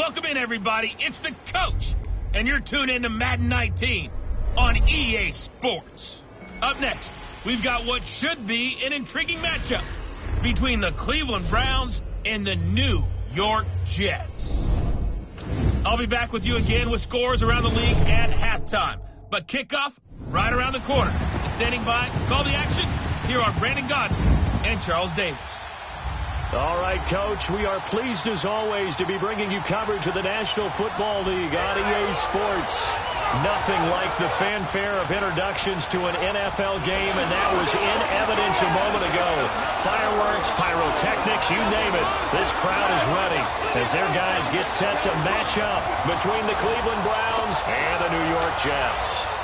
Welcome in, everybody. It's the coach, and you're tuned in to Madden 19 on EA Sports. Up next, we've got what should be an intriguing matchup between the Cleveland Browns and the New York Jets. I'll be back with you again with scores around the league at halftime. But kickoff right around the corner. And standing by to call the action, here are Brandon Godden and Charles Davis. All right, Coach, we are pleased as always to be bringing you coverage of the National Football League on EA Sports. Nothing like the fanfare of introductions to an NFL game, and that was in evidence a moment ago. Fireworks, pyrotechnics, you name it. This crowd is ready as their guys get set to match up between the Cleveland Browns and the New York Jets.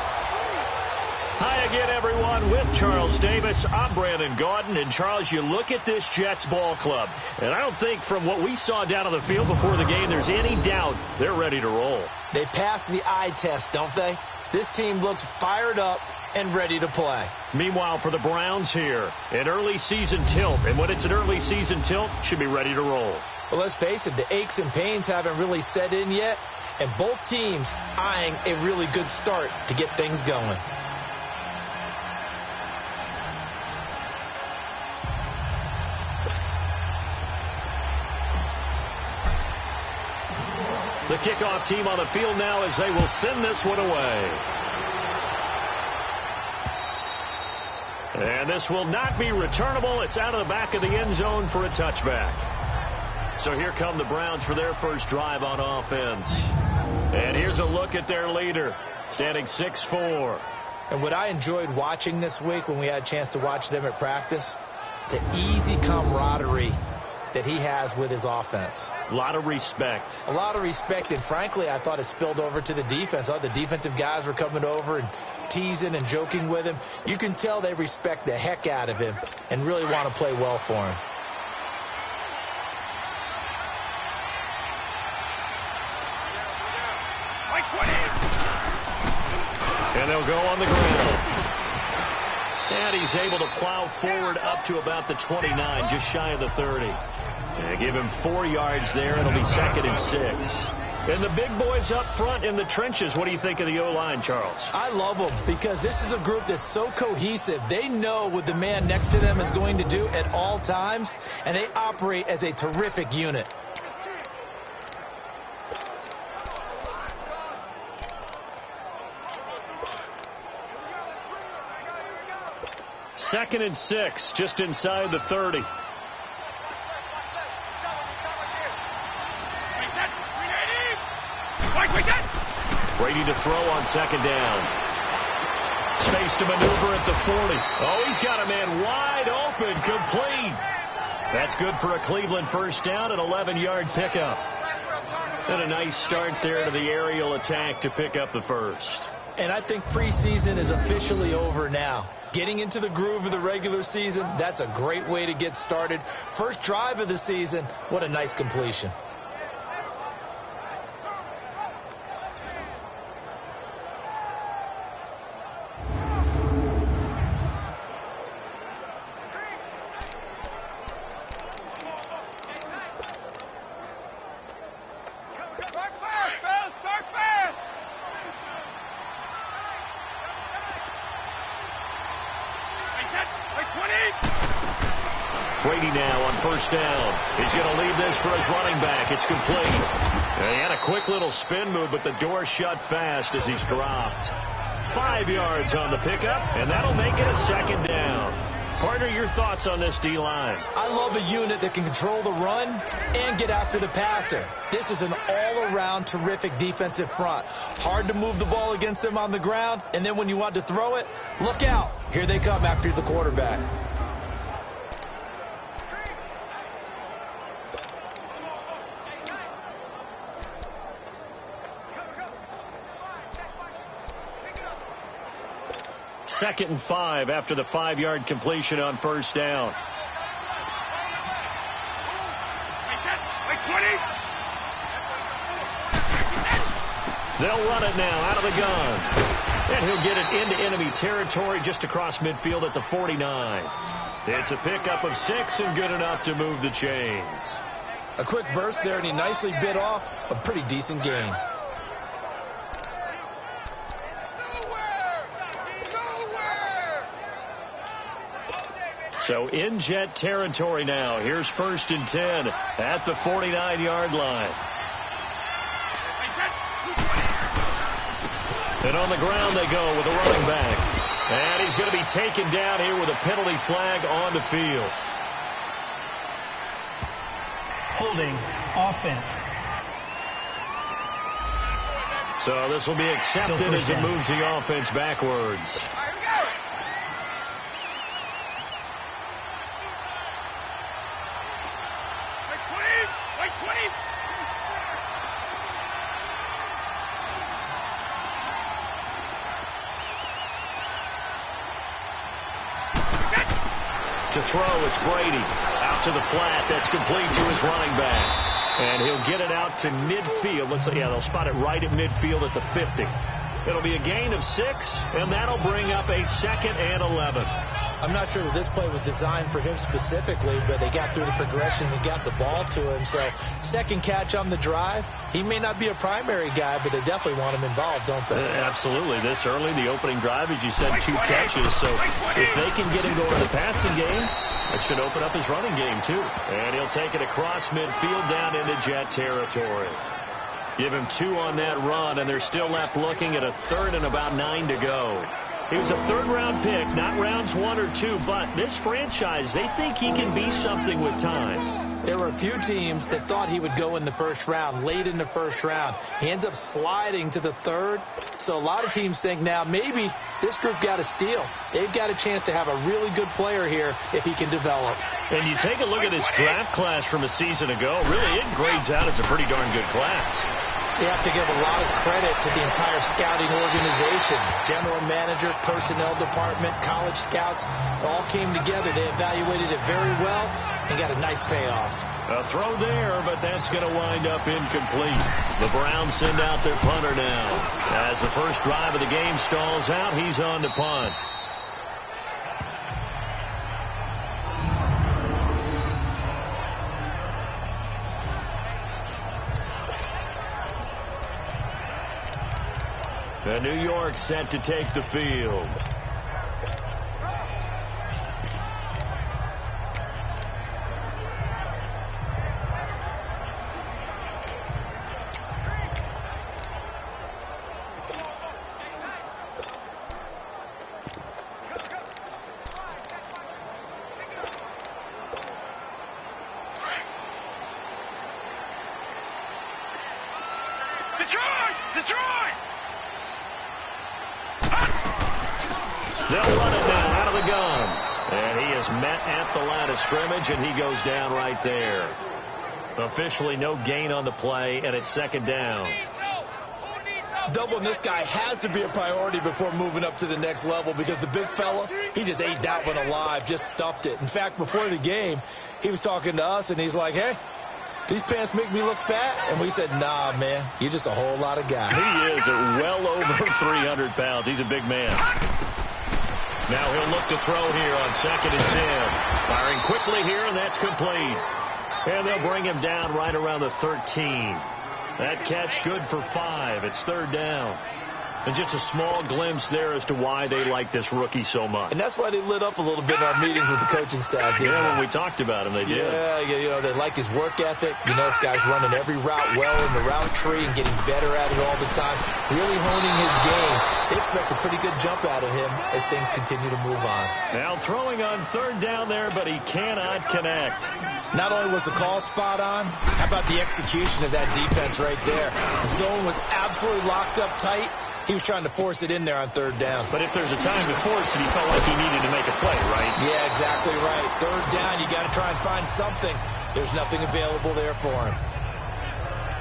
Hi again, everyone, with Charles Davis. I'm Brandon Gaudin. And, Charles, you look at this Jets ball club, and I don't think from what we saw down on the field before the game there's any doubt they're ready to roll. They pass the eye test, don't they? This team looks fired up and ready to play. Meanwhile, for the Browns here, an early season tilt. And when it's an early season tilt, should be ready to roll. Well, let's face it, the aches and pains haven't really set in yet, and both teams eyeing a really good start to get things going. The kickoff team on the field now as they will send this one away. And this will not be returnable. It's out of the back of the end zone for a touchback. So here come the Browns for their first drive on offense. And here's a look at their leader, standing 6'4". And what I enjoyed watching this week when we had a chance to watch them at practice, the easy camaraderie that he has with his offense. A lot of respect. A lot of respect, and frankly, I thought it spilled over to the defense. All the defensive guys were coming over and teasing and joking with him. You can tell they respect the heck out of him and really want to play well for him. And they'll go on the ground. And he's able to plow forward up to about the 29, just shy of the 30. And give him 4 yards there. It'll be 2nd and 6. And the big boys up front in the trenches. What do you think of the O-line, Charles? I love them because this is a group that's so cohesive. They know what the man next to them is going to do at all times, and they operate as a terrific unit. Second and 6, just inside the 30. Brady to throw on 2nd down. Space to maneuver at the 40. Oh, he's got a man wide open, complete. That's good for a Cleveland first down, an 11-yard pickup. And a nice start there to the aerial attack to pick up the first. And I think preseason is officially over now. Getting into the groove of the regular season, that's a great way to get started. First drive of the season, what a nice completion. Brady now on first down. He's going to leave this for his running back. It's complete. And he had a quick little spin move, but the door shut fast as he's dropped. 5 yards on the pickup, and that'll make it a 2nd down. Partner, your thoughts on this D-line? I love a unit that can control the run and get after the passer. This is an all-around terrific defensive front. Hard to move the ball against them on the ground, and then when you want to throw it, look out. Here they come after the quarterback. Second and 5 after the 5-yard completion on first down. They'll run it now out of the gun. And he'll get it into enemy territory just across midfield at the 49. It's a pickup of 6 and good enough to move the chains. A quick burst there, and he nicely bit off a pretty decent gain. So in Jet territory now. Here's 1st and 10 at the 49-yard line. And on the ground they go with a running back. And he's going to be taken down here with a penalty flag on the field. Holding offense. So this will be accepted as it moves the offense backwards. To throw, it's Brady. Out to the flat. That's complete to his running back. And he'll get it out to midfield. They'll spot it right at midfield at the 50. It'll be a gain of 6, and that'll bring up a 2nd and 11. I'm not sure that this play was designed for him specifically, but they got through the progressions and got the ball to him. So, second catch on the drive. He may not be a primary guy, but they definitely want him involved, don't they? Absolutely. This early, the opening drive, as you said, 2 catches. So, if they can get him going in the passing game, it should open up his running game, too. And he'll take it across midfield down into Jet territory. Give him 2 on that run, and they're still left looking at a 3rd and about 9 to go. He was a 3rd-round pick, not rounds 1 or 2, but this franchise, they think he can be something with time. There were a few teams that thought he would go in the 1st round, late in the 1st round. He ends up sliding to the 3rd. So a lot of teams think now maybe this group got a steal. They've got a chance to have a really good player here if he can develop. And you take a look at this draft class from a season ago, really it grades out as a pretty darn good class. So you have to give a lot of credit to the entire scouting organization. General manager, personnel department, college scouts, all came together. They evaluated it very well and got a nice payoff. A throw there, but that's going to wind up incomplete. The Browns send out their punter now. As the first drive of the game stalls out, he's on to punt. And New York set to take the field. They'll run it now out of the gun. And he is met at the line of scrimmage, and he goes down right there. Officially no gain on the play, and it's 2nd down. Doubling this guy has to be a priority before moving up to the next level because the big fella, he just ate that one alive, just stuffed it. In fact, before the game, he was talking to us, and he's like, hey, these pants make me look fat. And we said, nah, man, you're just a whole lot of guy. He is at well over 300 pounds. He's a big man. Now he'll look to throw here on 2nd and 10. Firing quickly here, and that's complete. And they'll bring him down right around the 13. That catch good for 5. It's 3rd down. And just a small glimpse there as to why they like this rookie so much. And that's why they lit up a little bit in our meetings with the coaching staff. Yeah, when we talked about him, they did. Yeah, you know, they like his work ethic. You know, this guy's running every route well in the route tree and getting better at it all the time. Really honing his game. They expect a pretty good jump out of him as things continue to move on. Now throwing on 3rd down there, but he cannot connect. Not only was the call spot on, how about the execution of that defense right there? The zone was absolutely locked up tight. He was trying to force it in there on 3rd down. But if there's a time to force it, he felt like he needed to make a play, right? Yeah, exactly right. 3rd down, you got to try and find something. There's nothing available there for him.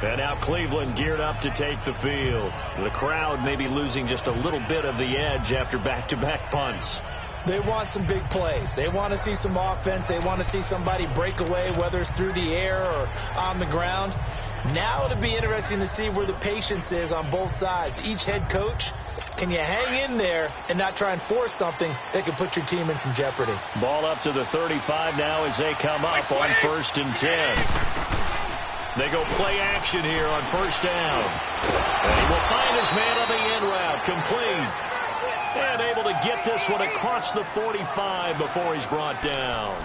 And now Cleveland geared up to take the field. The crowd may be losing just a little bit of the edge after back-to-back punts. They want some big plays. They want to see some offense. They want to see somebody break away, whether it's through the air or on the ground. Now it'll be interesting to see where the patience is on both sides. Each head coach, can you hang in there and not try and force something that could put your team in some jeopardy? Ball up to the 35 now as they come up on 1st and 10. They go play action here on first down. And he will find his man on the end route. Complete. And able to get this one across the 45 before he's brought down.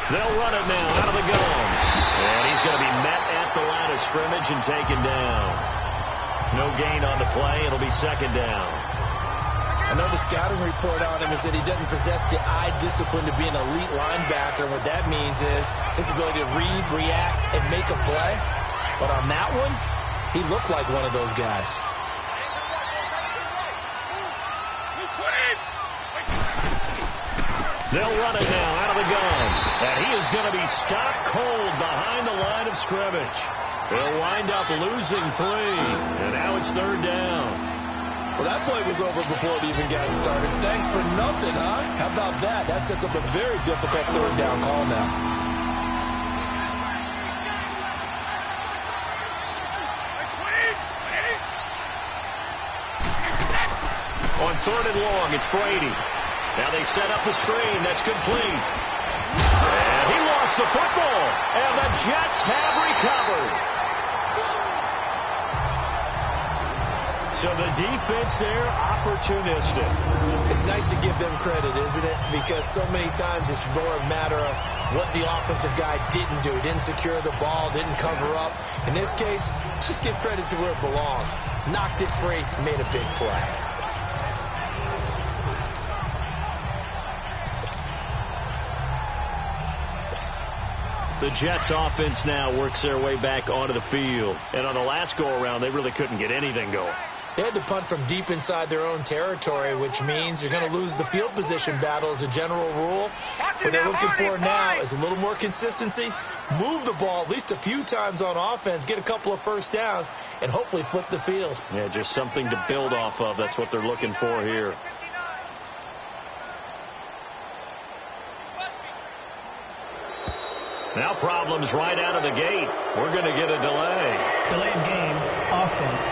They'll run it now out of the gun. And he's going to be met at the line of scrimmage and taken down. No gain on the play. It'll be second down. I know the scouting report on him is that he doesn't possess the eye discipline to be an elite linebacker. What that means is his ability to read, react, and make a play. But on that one, he looked like one of those guys. They'll run it now out of the gun. And he is going to be stopped cold behind the line of scrimmage. They'll wind up losing 3. And now it's third down. Well, that play was over before it even got started. Thanks for nothing, huh? How about that? That sets up a very difficult third down call now. On third and long, it's Brady. Now they set up the screen. That's complete. And he lost the football. And the Jets have recovered. So the defense there, opportunistic. It's nice to give them credit, isn't it? Because so many times it's more a matter of what the offensive guy didn't do. He didn't secure the ball, didn't cover up. In this case, let's just give credit to where it belongs. Knocked it free, made a big play. The Jets offense now works their way back onto the field. And on the last go-around, they really couldn't get anything going. They had to punt from deep inside their own territory, which means you're going to lose the field position battle as a general rule. What they're looking for now is a little more consistency, move the ball at least a few times on offense, get a couple of first downs, and hopefully flip the field. Yeah, just something to build off of. That's what they're looking for here. Now problems right out of the gate. We're going to get a delay. Delay of game, offense.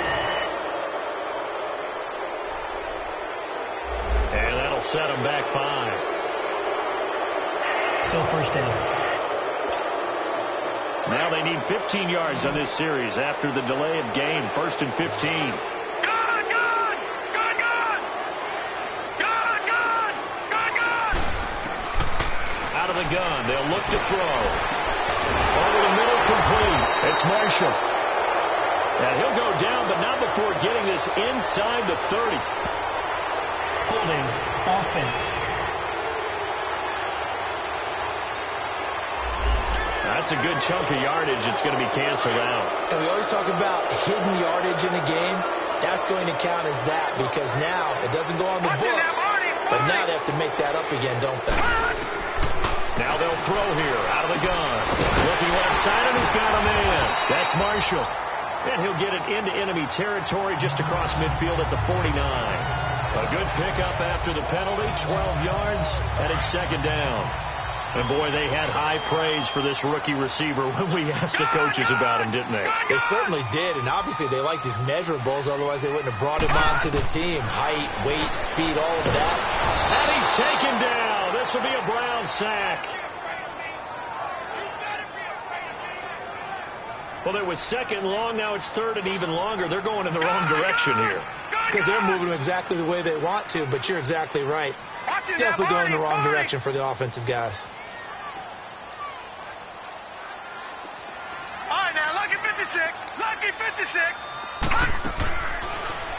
And that'll set them back 5. Still first down. Now they need 15 yards on this series after the delay of game. First and 15. Out of the gun. They'll look to throw. Over the middle, complete. It's Marshall. And he'll go down, but not before getting this inside the 30. Holding, offense. That's a good chunk of yardage. It's going to be canceled out. And we always talk about hidden yardage in a game. That's going to count as that because now it doesn't go on the books. But now they have to make that up again, don't they? Now they'll throw here out of the gun. Looking left side, and he's got a man. That's Marshall. And he'll get it into enemy territory just across midfield at the 49. A good pickup after the penalty, 12 yards, and it's second down. And, boy, they had high praise for this rookie receiver when we asked the coaches about him, didn't they? They certainly did, and obviously they liked his measurables, otherwise they wouldn't have brought him onto the team. Height, weight, speed, all of that. And he's taken down. This will be a Brown sack. Well, it was second long. Now it's third and even longer. They're going in the wrong direction here. Because they're moving exactly the way they want to, but you're exactly right. Definitely going in the wrong direction for the offensive guys. All right, now, lucky 56. Lucky 56.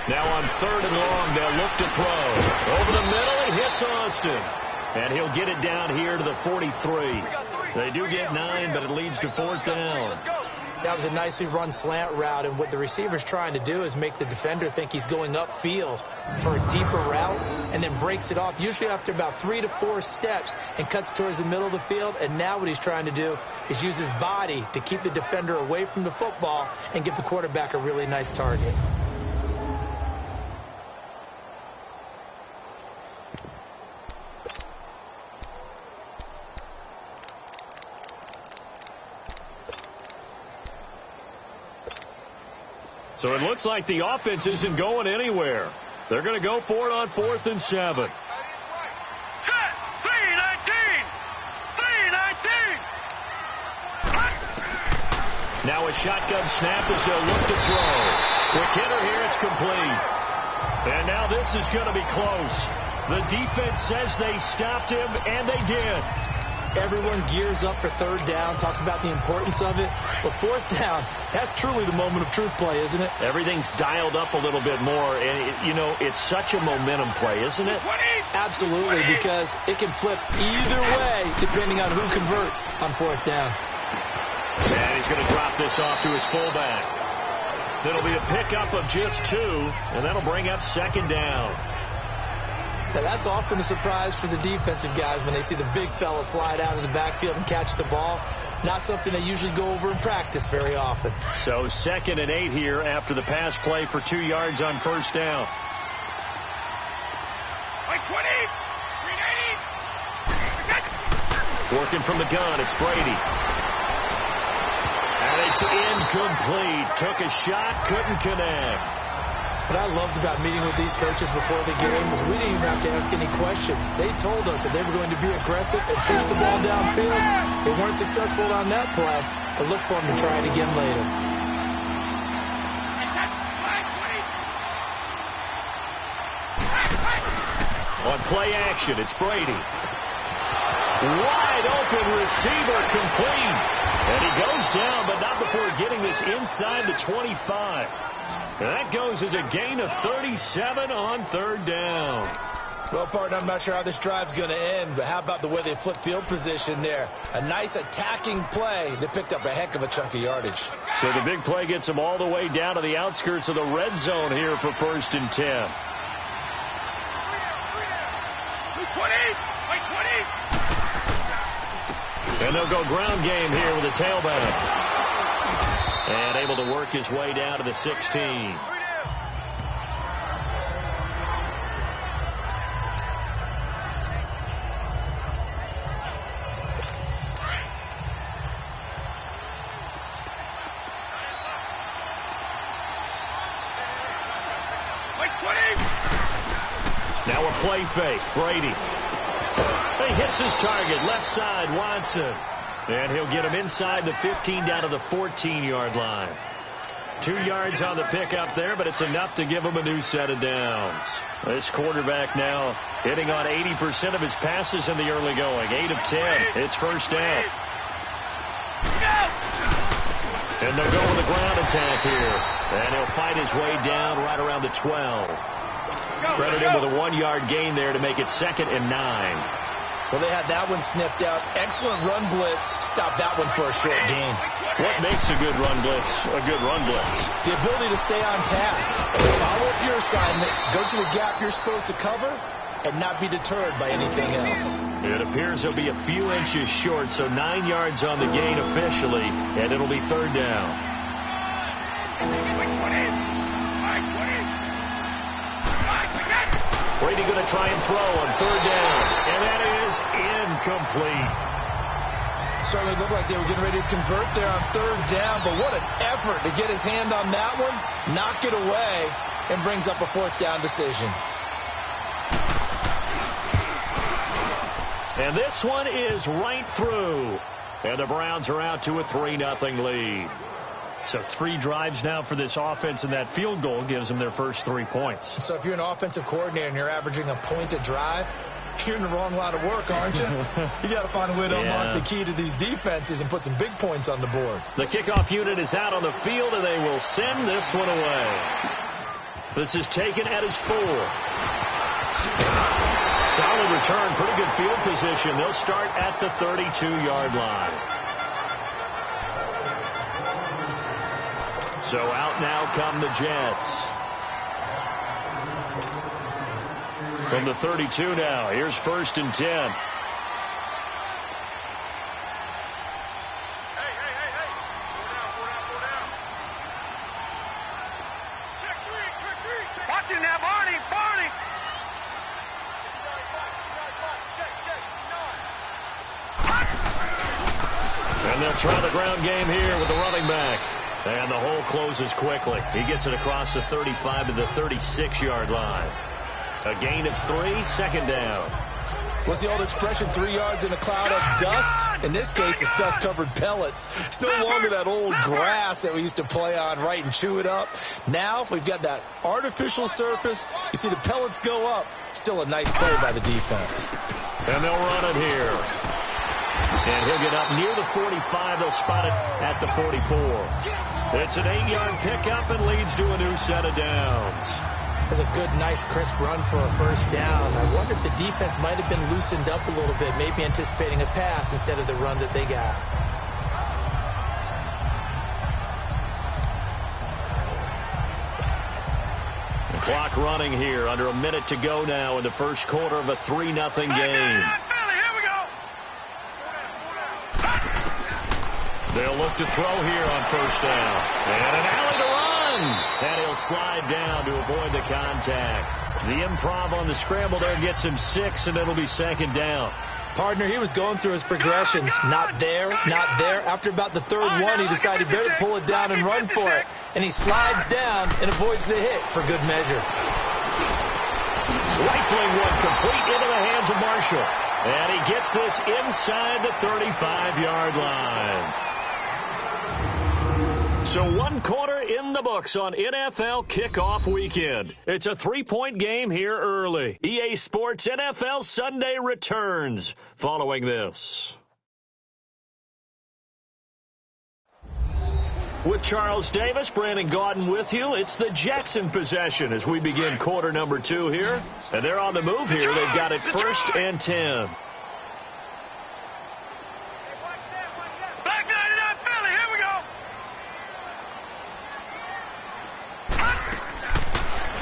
Now on third and long, they'll look to throw. Over the middle, he hits Austin. And he'll get it down here to the 43. They do get 9, but it leads to fourth down. That was a nicely run slant route, and what the receiver's trying to do is make the defender think he's going upfield for a deeper route and then breaks it off, usually after about 3 to 4 steps, and cuts towards the middle of the field. And now what he's trying to do is use his body to keep the defender away from the football and give the quarterback a really nice target. So it looks like the offense isn't going anywhere. They're going to go for it on 4th and 7. Set. 3-19. 3-19. Now a shotgun snap as they'll look to throw. Quick hitter here, it's complete. And now this is going to be close. The defense says they stopped him, and they did. Everyone gears up for 3rd down, talks about the importance of it. But 4th down, that's truly the moment of truth play, isn't it? Everything's dialed up a little bit more. And, it's such a momentum play, isn't it? Absolutely, because it can flip either way depending on who converts on 4th down. And he's going to drop this off to his fullback. It'll be a pickup of just 2, and that'll bring up 2nd down. Now, that's often a surprise for the defensive guys when they see the big fella slide out of the backfield and catch the ball. Not something they usually go over in practice very often. So 2nd and 8 here after the pass play for 2 yards on 1st down. 20. Working from the gun, it's Brady. And it's incomplete. Took a shot, couldn't connect. What I loved about meeting with these coaches before the game is we didn't even have to ask any questions. They told us that they were going to be aggressive and push the ball downfield. They weren't successful on that play, but look for them to try it again later. On play action, it's Brady. Wide open receiver, complete. And he goes down, but not before getting this inside the 25. And that goes as a gain of 37 on 3rd down. Well, partner, I'm not sure how this drive's going to end, but how about the way they flip field position there? A nice attacking play that picked up a heck of a chunk of yardage. So the big play gets them all the way down to the outskirts of the red zone here for 1st and 10. 20. And they'll go ground game here with a tailback. And able to work his way down to the 16. Now a play fake. Brady. He hits his target. Left side, Watson. And he'll get him inside the 15 down to the 14-yard line. 2 yards on the pickup there, but it's enough to give him a new set of downs. This quarterback now hitting on 80% of his passes in the early going. 8 of 10. It's 1st down. And they'll go with a ground attack here. And he'll fight his way down right around the 12. Credit him with a 1-yard gain there to make it 2nd and 9. Well, they had that one sniffed out. Excellent run blitz. Stop that one for a short gain. What makes a good run blitz a good run blitz? The ability to stay on task. Follow up your assignment, go to the gap you're supposed to cover, and not be deterred by anything else. It appears he'll be a few inches short, so 9 yards on the gain officially, and it'll be 3rd down. Brady going to try and throw on 3rd down, and that is incomplete. Certainly looked like they were getting ready to convert there on 3rd down, but what an effort to get his hand on that one, knock it away, and brings up a 4th down decision. And this one is right through, and the Browns are out to a 3-0 lead. So 3 drives now for this offense, and that field goal gives them their first 3 points. So if you're an offensive coordinator and you're averaging a point a drive, you're in the wrong line of work, aren't you? You got to find a way to unlock the key to these defenses and put some big points on the board. The kickoff unit is out on the field, and they will send this one away. This is taken at his 4. Solid return, pretty good field position. They'll start at the 32-yard line. So out now come the Jets. From the 32 now, here's 1st and 10. Hey. Four down. Check three. Watch it now, Barney. Check. And they'll try the ground game here with the running back. And the hole closes quickly. He gets it across the 35 to the 36-yard line. A gain of 3, second down. What's the old expression, 3 yards in a cloud of dust? In this case, it's dust-covered pellets. It's no longer that old grass that we used to play on, right, and chew it up. Now we've got that artificial surface. You see the pellets go up. Still a nice play by the defense. And they'll run it here. And he'll get up near the 45. They'll spot it at the 44. It's an 8-yard pickup and leads to a new set of downs. That's a good, nice, crisp run for a first down. I wonder if the defense might have been loosened up a little bit, maybe anticipating a pass instead of the run that they got. The clock running here, under a minute to go now in the first quarter of a 3-0 game. They'll look to throw here on first down. And an alley to run. And he'll slide down to avoid the contact. The improv on the scramble there gets him 6, and it'll be second down. Partner, he was going through his progressions. Not there, not there. After about the third one, he decided better pull it down and run for it. And he slides down and avoids the hit for good measure. Rifling one complete into the hands of Marshall. And he gets this inside the 35-yard line. So 1 quarter in the books on NFL kickoff weekend. It's a 3-point game here early. EA Sports NFL Sunday returns following this. With Charles Davis, Brandon Gaudin with you. It's the Jetson possession as we begin quarter number 2 here. And they're on the move here. They've got it 1st and 10.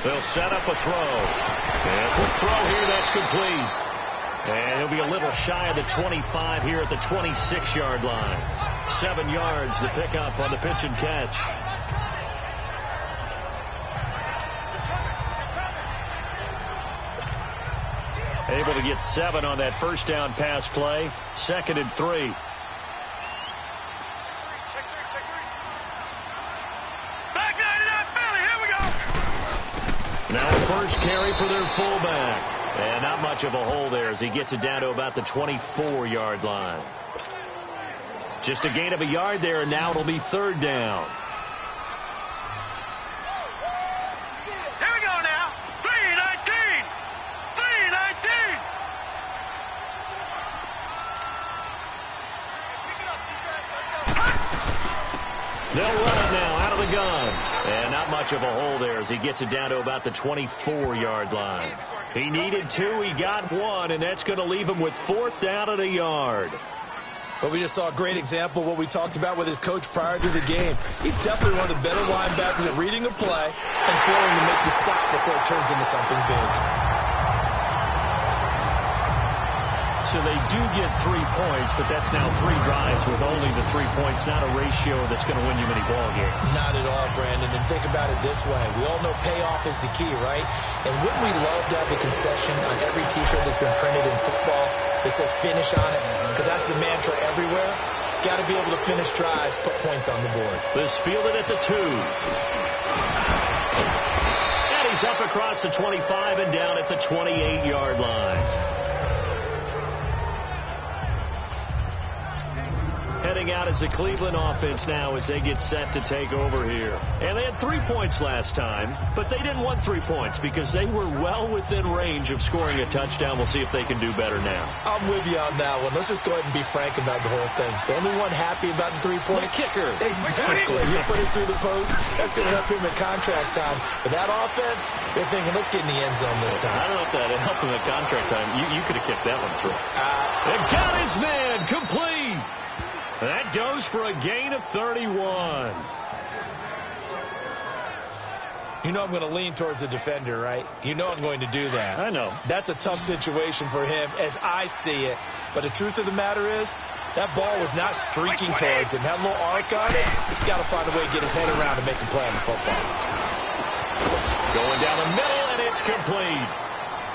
They'll set up a throw. And quick throw here, that's complete. And he'll be a little shy of the 25 here at the 26-yard line. 7 yards to pick up on the pitch and catch. Able to get 7 on that first down pass play. 2nd and 3. Now a first carry for their fullback. And not much of a hole there as he gets it down to about the 24-yard line. Just a gain of a yard there, and now it'll be 3rd down. Here we go now. 3-19. 3-19. They'll run it now out of the gun. And not much of a hole there as he gets it down to about the 24-yard line. He needed 2, he got 1, and that's going to leave him with 4th down at a yard. But we just saw a great example of what we talked about with his coach prior to the game. He's definitely one of the better linebackers at reading a play and failing to make the stop before it turns into something big. So they do get 3 points, but that's now 3 drives with only the 3 points, not a ratio that's going to win you many ball games. Not at all, Brandon. And think about it this way. We all know payoff is the key, right? And wouldn't we love to have the concession on every T-shirt that's been printed in football that says finish on it? Because that's the mantra everywhere. Got to be able to finish drives, put points on the board. This fielded at the 2. And he's up across the 25 and down at the 28-yard line. Heading out as the Cleveland offense now as they get set to take over here. And they had 3 points last time, but they didn't want 3 points because they were well within range of scoring a touchdown. We'll see if they can do better now. I'm with you on that one. Let's just go ahead and be frank about the whole thing. The only one happy about the 3-point kicker. Exactly. You put it through the post, that's going to help him at contract time. But that offense, they're thinking, let's get in the end zone this time. I don't know if that helped him at contract time. You could have kicked that one through. And got his man complete. That goes for a gain of 31. You know I'm going to lean towards the defender, right? You know I'm going to do that. I know. That's a tough situation for him as I see it. But the truth of the matter is, that ball was not streaking towards him. Had a little arc on it. He's got to find a way to get his head around and make a play on the football. Going down the middle, and it's complete.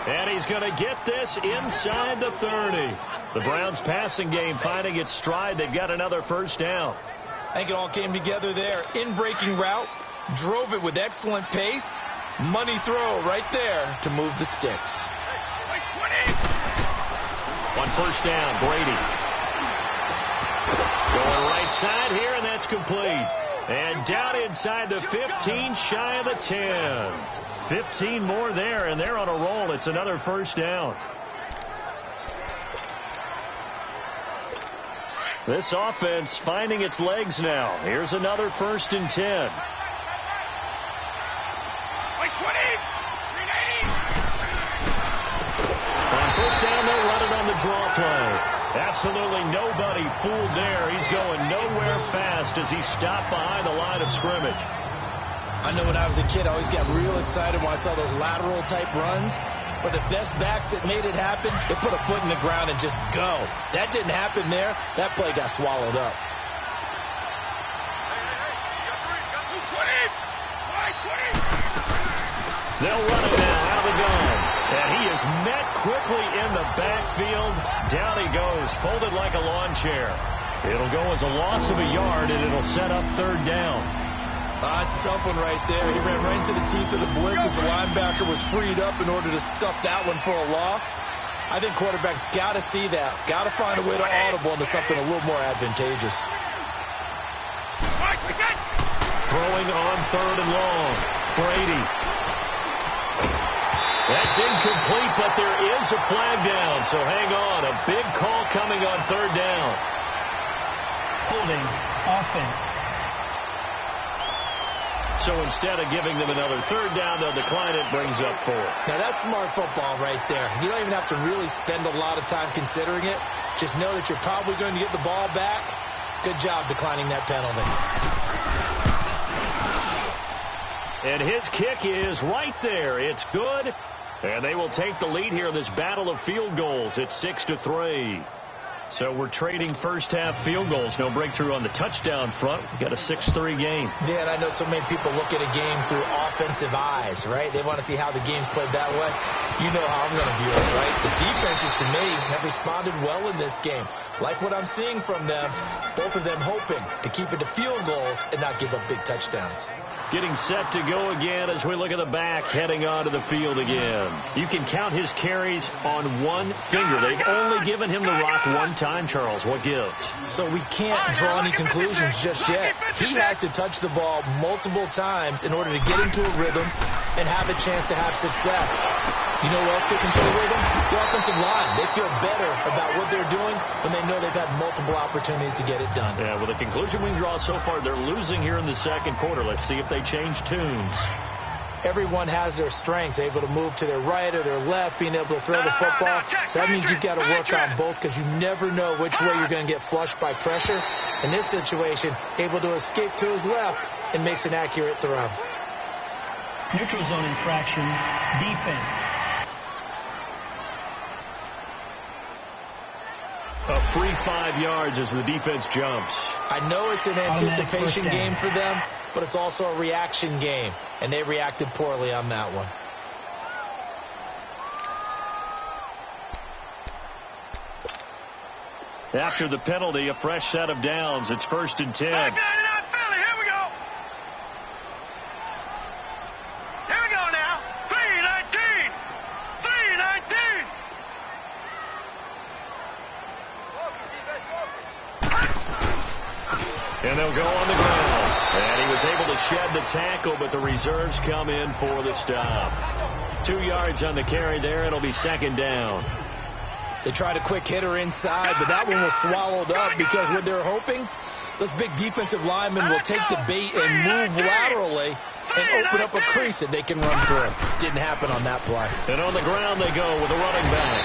And he's going to get this inside the 30. The Browns passing game finding its stride. They've got another first down. I think it all came together there. In-breaking route, drove it with excellent pace. Money throw right there to move the sticks. On first down, Brady. Going right side here, and that's complete. And down inside the 15, shy of the 10. 15 more there, and they're on a roll. It's another first down. This offense finding its legs now. Here's another 1st and 10. On first down, they'll run it on the draw play. Absolutely nobody fooled there. He's going nowhere fast as he stopped behind the line of scrimmage. I know when I was a kid, I always got real excited when I saw those lateral-type runs. But the best backs that made it happen, they put a foot in the ground and just go. That didn't happen there. That play got swallowed up. They'll run it now out of the gun. And he is met quickly in the backfield. Down he goes, folded like a lawn chair. It'll go as a loss of a yard, and it'll set up 3rd down. It's a tough one right there. He ran right into the teeth of the blitz as the linebacker was freed up in order to stuff that one for a loss. I think quarterbacks got to see that. Got to find a way to audible into something a little more advantageous. Throwing on 3rd and long. Brady. That's incomplete, but there is a flag down, so hang on. A big call coming on 3rd down. Holding offense. So instead of giving them another 3rd down, they'll decline it, brings up 4. Now that's smart football right there. You don't even have to really spend a lot of time considering it. Just know that you're probably going to get the ball back. Good job declining that penalty. And his kick is right there. It's good. And they will take the lead here in this battle of field goals. It's 6-3. So we're trading first-half field goals. No breakthrough on the touchdown front. We've got a 6-3 game. Yeah, and I know so many people look at a game through offensive eyes, right? They want to see how the game's played that way. You know how I'm going to view it, right? The defenses, to me, have responded well in this game. Like what I'm seeing from them, both of them hoping to keep it to field goals and not give up big touchdowns. Getting set to go again as we look at the back, heading onto the field again. You can count his carries on one finger. They've only given him the rock one time, Charles. What gives? So we can't draw any conclusions just yet. He has to touch the ball multiple times in order to get into a rhythm and have a chance to have success. You know what else gets into the rhythm? The offensive line. They feel better about what they're doing when they know they've had multiple opportunities to get it done. Yeah, well, the conclusion we can draw so far, they're losing here in the 2nd quarter. Let's see if they change tunes. Everyone has their strengths, able to move to their right or their left, being able to throw the football. So that means you've got to work on both because you never know which way you're going to get flushed by pressure. In this situation, able to escape to his left and makes an accurate throw. Neutral zone infraction, defense. A free 5 yards as the defense jumps. I know it's an anticipation game for them, but it's also a reaction game, and they reacted poorly on that one. After the penalty, a fresh set of downs. It's 1st and 10. Here we go. Here we go now. 3-19. 3-19. And they'll go on the ground. And he was able to shed the tackle, but the reserves come in for the stop. 2 yards on the carry there. It'll be 2nd down. They tried a quick hitter inside, but that one was swallowed up because what they're hoping, those big defensive linemen will take the bait and move laterally and open up a crease that they can run through. Didn't happen on that play. And on the ground they go with a running back.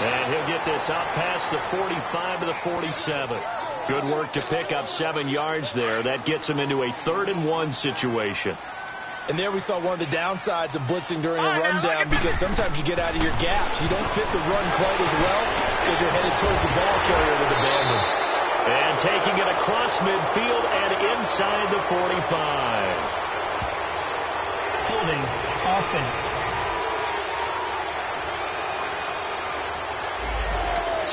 And he'll get this out past the 45 to the 47. Good work to pick up 7 yards there. That gets him into a 3rd and 1 situation. And there we saw one of the downsides of blitzing during a rundown because sometimes you get out of your gaps. You don't fit the run quite as well because you're headed towards the ball carrier with abandon. And taking it across midfield and inside the 45. Holding offense.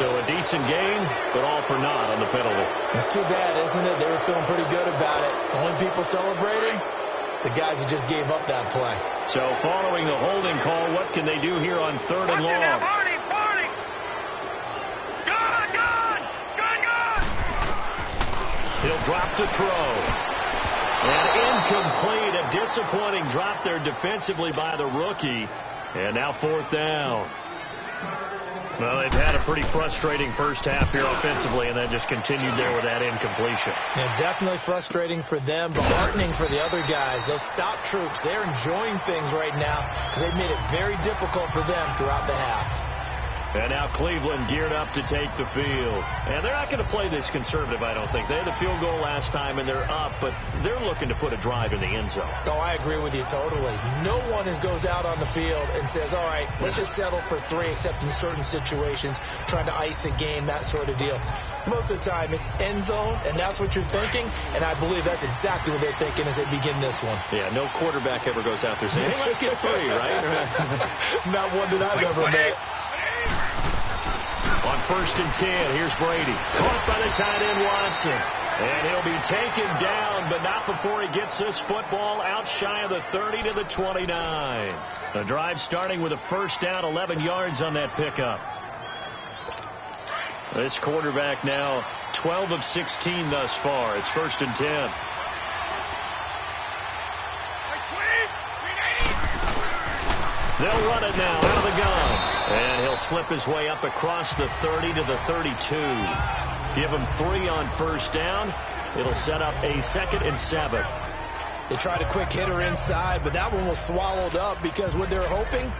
So a decent game, but all for naught on the penalty. It's too bad, isn't it? They were feeling pretty good about it. Only people celebrating, the guys who just gave up that play. So following the holding call, what can they do here on 3rd and long? He'll drop to throw. And incomplete. A disappointing drop there defensively by the rookie. And now 4th down. Well, they've had a pretty frustrating first half here offensively, and then just continued there with that incompletion. Yeah, definitely frustrating for them, but heartening for the other guys. Those stop troops, they're enjoying things right now because they've made it very difficult for them throughout the half. And now Cleveland geared up to take the field. And they're not going to play this conservative, I don't think. They had the field goal last time, and they're up, but they're looking to put a drive in the end zone. Oh, I agree with you totally. No one goes out on the field and says, all right, let's just settle for 3, except in certain situations, trying to ice a game, that sort of deal. Most of the time, it's end zone, and that's what you're thinking, and I believe that's exactly what they're thinking as they begin this one. Yeah, no quarterback ever goes out there saying, hey, let's get 3, right? Not one that I've ever met. On 1st and 10, here's Brady. Caught by the tight end, Watson. And he'll be taken down, but not before he gets this football out shy of the 30 to the 29. The drive starting with a 1st down, 11 yards on that pickup. This quarterback now 12 of 16 thus far. It's 1st and 10. They'll run it now out of the gun. And he'll slip his way up across the 30 to the 32. Give him 3 on 1st down. It'll set up a 2nd and 7. They tried a quick hitter inside, but that one was swallowed up because what they're hoping,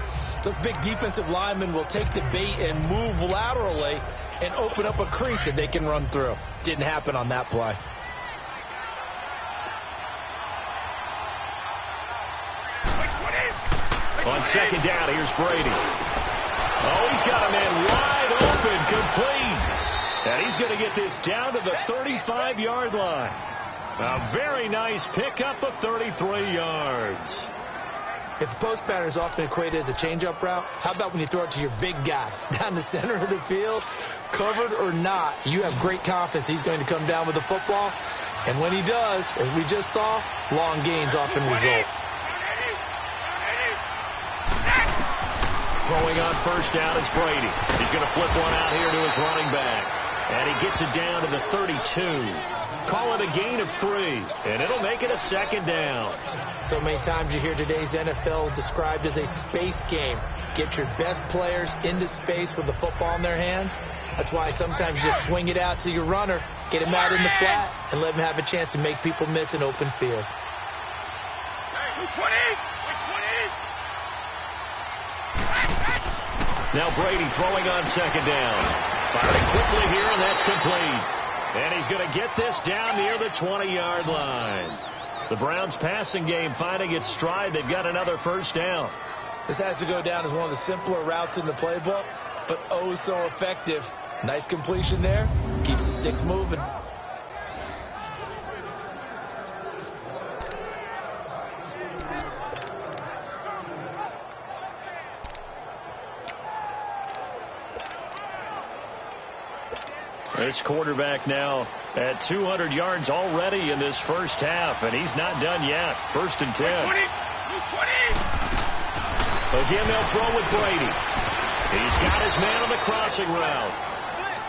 those big defensive linemen will take the bait and move laterally and open up a crease that they can run through. Didn't happen on that play. On 2nd down, here's Brady. Oh, he's got a man wide open, complete. And he's going to get this down to the 35-yard line. A very nice pickup of 33 yards. If the post pattern is often equated as a change-up route, how about when you throw it to your big guy down the center of the field, covered or not, you have great confidence he's going to come down with the football. And when he does, as we just saw, long gains often result. Throwing on 1st down is Brady. He's going to flip one out here to his running back. And he gets it down to the 32. Call it a gain of 3. And it'll make it a 2nd down. So many times you hear today's NFL described as a space game. Get your best players into space with the football in their hands. That's why sometimes you just swing it out to your runner, get him out in the flat, and let him have a chance to make people miss an open field. Now Brady throwing on 2nd down. Firing quickly here, and that's complete. And he's going to get this down near the 20-yard line. The Browns' passing game finding its stride. They've got another 1st down. This has to go down as one of the simpler routes in the playbook, but oh so effective. Nice completion there. Keeps the sticks moving. This quarterback now at 200 yards already in this first half, and he's not done yet. 1st and 10. Again, they'll throw with Brady. He's got his man on the crossing route.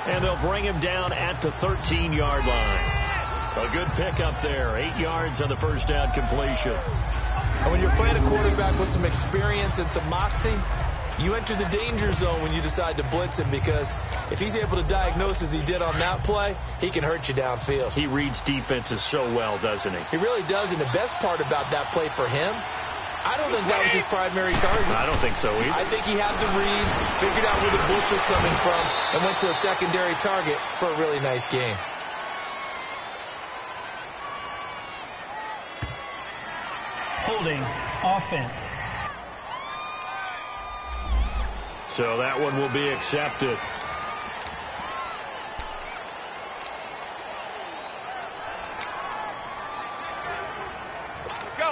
And they'll bring him down at the 13-yard line. A good pickup there. 8 yards on the 1st down completion. And when you're playing a quarterback with some experience and some moxie, you enter the danger zone when you decide to blitz him, because if he's able to diagnose as he did on that play, he can hurt you downfield. He reads defenses so well, doesn't he? He really does, and the best part about that play for him, I don't think that was his primary target. I don't think so either. I think he had the read, figured out where the blitz was coming from, and went to a secondary target for a really nice game. Holding offense. So that one will be accepted.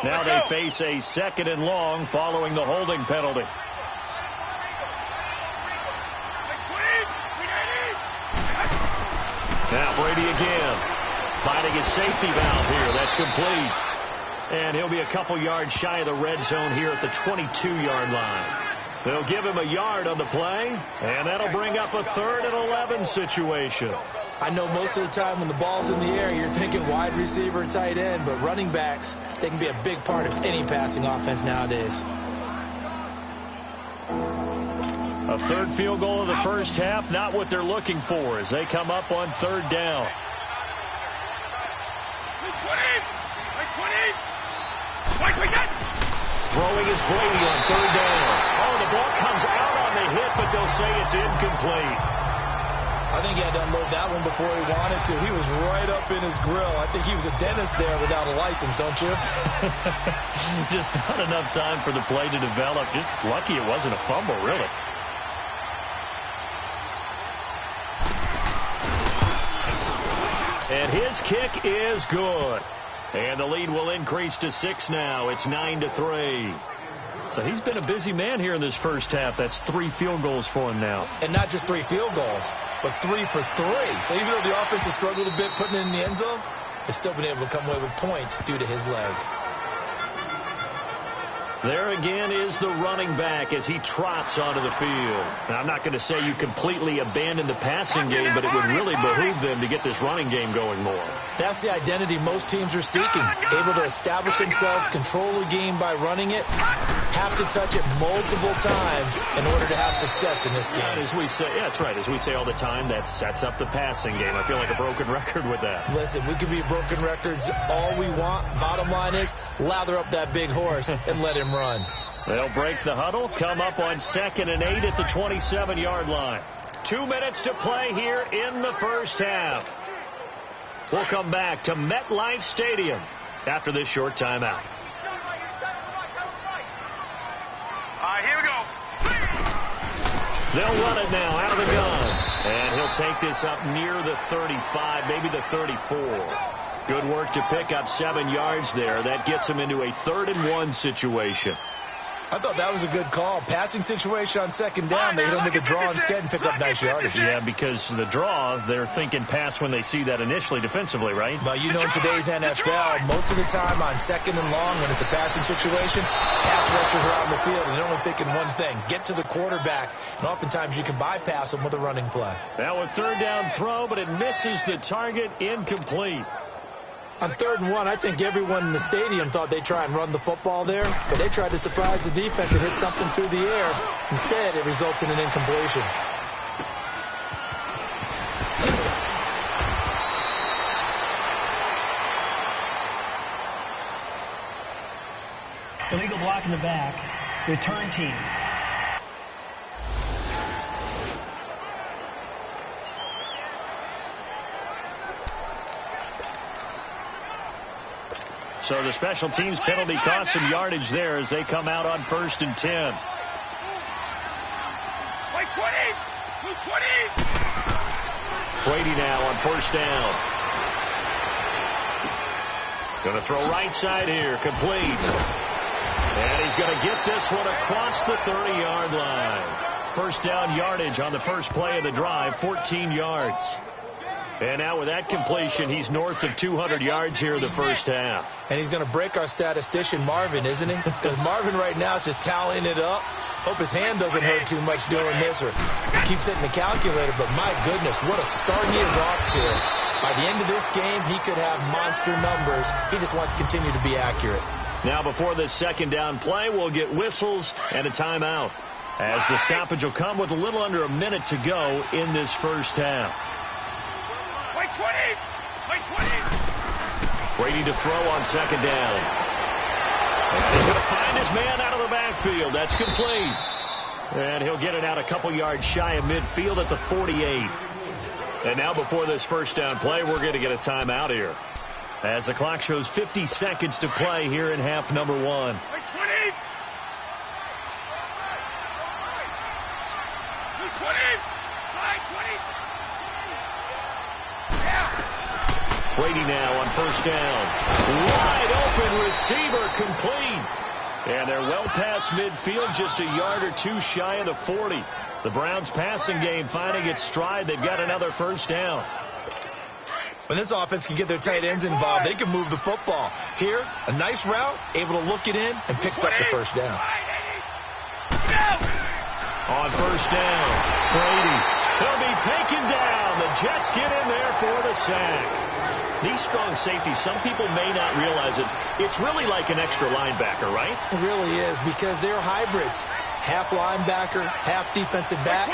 Now they face a 2nd and long following the holding penalty. Now Brady again. Finding his safety valve here. That's complete. And he'll be a couple yards shy of the red zone here at the 22-yard line. They'll give him a yard on the play, and that'll bring up a 3rd and 11 situation. I know most of the time when the ball's in the air, you're thinking wide receiver, tight end, but running backs, they can be a big part of any passing offense nowadays. A 3rd field goal of the first half, not what they're looking for as they come up on 3rd down. Throwing is Brady on 3rd down. Oh, the ball comes out on the hit, but they'll say it's incomplete. I think he had to unload that one before he wanted to. He was right up in his grill. I think he was a dentist there without a license, don't you? Just not enough time for the play to develop. Just lucky it wasn't a fumble, really. And his kick is good. And the lead will increase to 6 now. It's 9-3. So he's been a busy man here in this first half. That's 3 field goals for him now. And not just 3 field goals, but 3 for 3. So even though the offense has struggled a bit putting it in the end zone, they've still been able to come away with points due to his leg. There again is the running back as he trots onto the field. Now, I'm not going to say you completely abandon the passing game, but it would really behoove them to get this running game going more. That's the identity most teams are seeking. Able to establish themselves, control the game by running it, have to touch it multiple times in order to have success in this game. As we say, yeah, that's right. As we say all the time, that sets up the passing game. I feel like a broken record with that. Listen, we can be broken records all we want. Bottom line is, lather up that big horse and let him run. They'll break the huddle, come up on 2nd and 8 at the 27-yard line. 2 minutes to play here in the first half. We'll come back to MetLife Stadium after this short timeout. Here we go. They'll run it now out of the gun. And he'll take this up near the 35, maybe the 34. Good work to pick up 7 yards there. That gets him into a 3rd and 1 situation. I thought that was a good call. Passing situation on 2nd down. They hit him with a draw instead and pick up nice yardage. Yeah, because the draw, they're thinking pass when they see that initially defensively, right? But you know in today's NFL, most of the time on 2nd and long when it's a passing situation, pass rushers are out in the field and they're only thinking one thing, get to the quarterback. And oftentimes you can bypass them with a running play. Now a 3rd down throw, but it misses the target, incomplete. On 3rd and 1, I think everyone in the stadium thought they'd try and run the football there, but they tried to surprise the defense and hit something through the air. Instead, it results in an incompletion. Illegal block in the back. Return team. So the special teams penalty cost some yardage there as they come out on 1st and 10. Brady now on 1st down. Going to throw right side here, complete. And he's going to get this one across the 30-yard line. 1st down yardage on the first play of the drive, 14 yards. And now with that completion, he's north of 200 yards here in the first half. And he's going to break our statistician, Marvin, isn't he? Because Marvin right now is just tallying it up. Hope his hand doesn't hurt too much doing this or keeps hitting the calculator. But my goodness, what a start he is off to. By the end of this game, he could have monster numbers. He just wants to continue to be accurate. Now before this 2nd down play, we'll get whistles and a timeout, as the stoppage will come with a little under a minute to go in this first half. Brady to throw on 2nd down. And he's going to find his man out of the backfield. That's complete. And he'll get it out a couple yards shy of midfield at the 48. And now before this 1st down play, we're going to get a timeout here, as the clock shows 50 seconds to play here in half number 1. Brady now on 1st down. Wide open receiver, complete. And they're well past midfield, just a yard or two shy of the 40. The Browns passing game finding its stride. They've got another 1st down. When this offense can get their tight ends involved, they can move the football. Here, a nice route, able to look it in, and picks up the first down. On first down, Brady. He'll be taken down. The Jets get in there for the sack. These strong safeties, some people may not realize it. It's really like an extra linebacker, right? It really is, because they're hybrids. Half linebacker, half defensive back.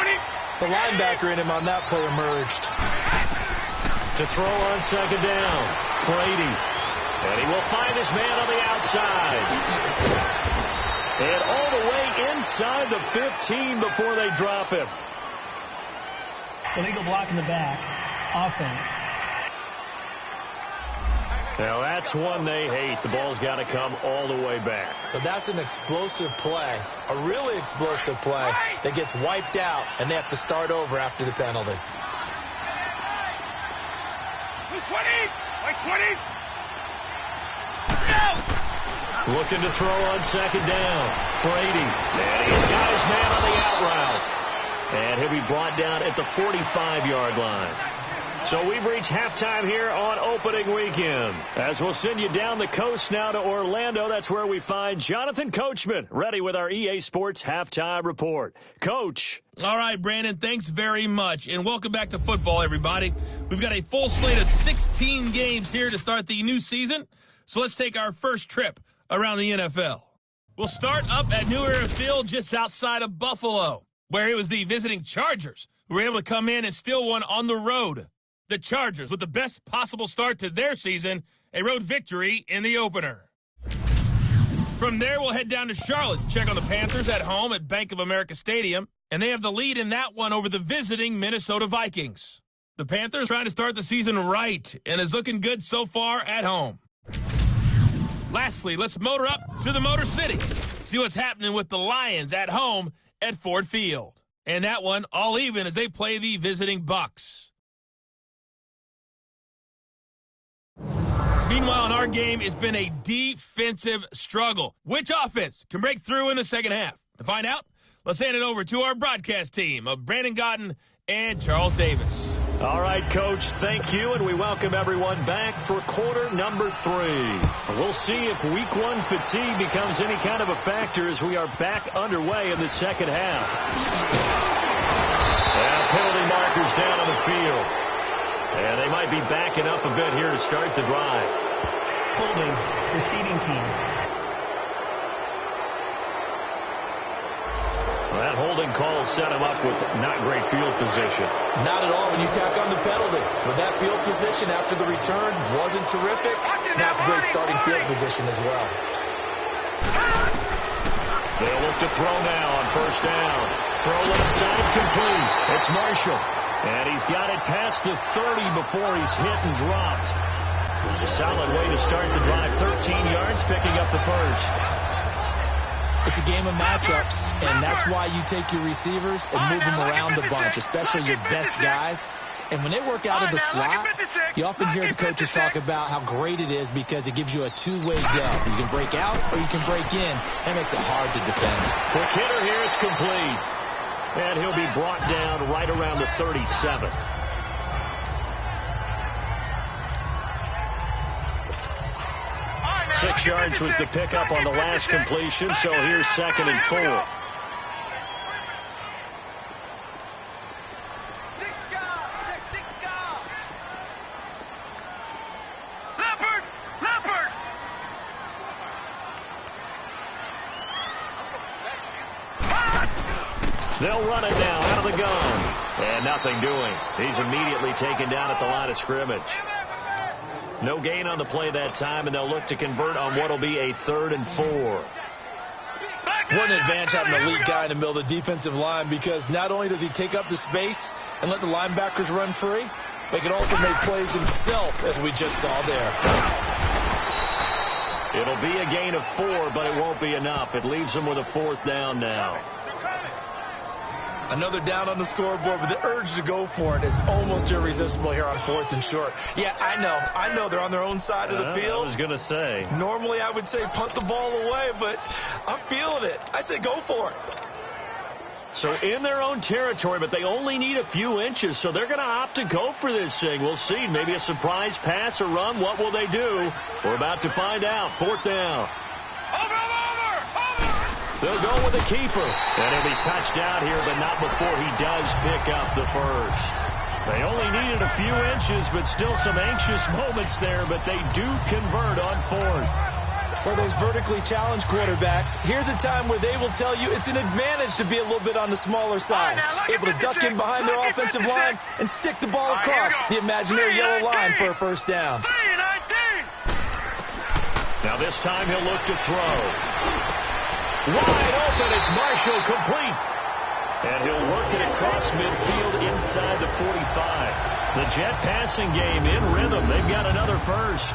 The linebacker in him on that play emerged. To throw on second down, Brady. And he will find his man on the outside. And all the way inside the 15 before they drop him. Illegal block in the back. Offense. Now that's one they hate. The ball's got to come all the way back. So that's an explosive play, a really explosive play that gets wiped out, and they have to start over after the penalty. 20! Looking to throw on second down. Brady. And he's got his man on the out route. And he'll be brought down at the 45-yard line. So we've reached halftime here on opening weekend. As we'll send you down the coast now to Orlando, that's where we find Jonathan Coachman, ready with our EA Sports halftime report. Coach. All right, Brandon, thanks very much. And welcome back to football, everybody. We've got a full slate of 16 games here to start the new season. So let's take our first trip around the NFL. We'll start up at New Era Field just outside of Buffalo, where it was the visiting Chargers who were able to come in and steal one on the road. The Chargers, with the best possible start to their season, a road victory in the opener. From there, we'll head down to Charlotte to check on the Panthers at home at Bank of America Stadium, and they have the lead in that one over the visiting Minnesota Vikings. The Panthers trying to start the season right, and is looking good so far at home. Lastly, let's motor up to the Motor City, see what's happening with the Lions at home at Ford Field. And that one all even as they play the visiting Bucs. Meanwhile, in our game, it's been a defensive struggle. Which offense can break through in the second half? To find out, let's hand it over to our broadcast team of Brandon Godden and Charles Davis. All right, Coach, thank you, and we welcome everyone back for quarter number 3. We'll see if week 1 fatigue becomes any kind of a factor as we are back underway in the second half. And penalty markers down on the field. And they might be backing up a bit here to start the drive. Holding. Receiving team. Well, that holding call set him up with not great field position. Not at all when you tack on the penalty. But that field position after the return wasn't terrific. So that's great starting field position as well. They'll look to throw now on first down. Throw left side complete. It's Marshall. And he's got it past the 30 before he's hit and dropped. A solid way to start the drive. 13 yards, picking up the first. It's a game of matchups, and that's why you take your receivers and move them around a bunch, especially your best guys. And when they work out of the slot, you often hear the coaches talk about how great it is because it gives you a two-way go. You can break out or you can break in. That makes it hard to defend. Quick hitter here, it's complete. And he'll be brought down right around the 37. Six yards was the pickup on the last completion, so here's 2nd and 4. They'll run it now out of the gun. And nothing doing. He's immediately taken down at the line of scrimmage. No gain on the play that time, and they'll look to convert on what will be a 3rd and 4. What an advantage having a lead guy in the middle of the defensive line, because not only does he take up the space and let the linebackers run free, but he can also make plays himself, as we just saw there. It'll be a gain of 4, but it won't be enough. It leaves them with a 4th down now. Another down on the scoreboard, but the urge to go for it is almost irresistible here on 4th and short. Yeah, I know they're on their own side of the field. I was going to say. Normally I would say punt the ball away, but I'm feeling it. I say go for it. So in their own territory, but they only need a few inches, so they're going to opt to go for this thing. We'll see. Maybe a surprise pass or run. What will they do? We're about to find out. 4th down. Over! They'll go with the keeper. And he'll be touched out here, but not before he does pick up the first. They only needed a few inches, but still some anxious moments there, but they do convert on 4th. For those vertically challenged quarterbacks, here's a time where they will tell you it's an advantage to be a little bit on the smaller side. Able to duck in behind their offensive line and stick the ball across the imaginary yellow line for a first down. Now this time he'll look to throw. Wide open, it's Marshall, complete. And he'll work it across midfield inside the 45. The Jet passing game in rhythm. They've got another first.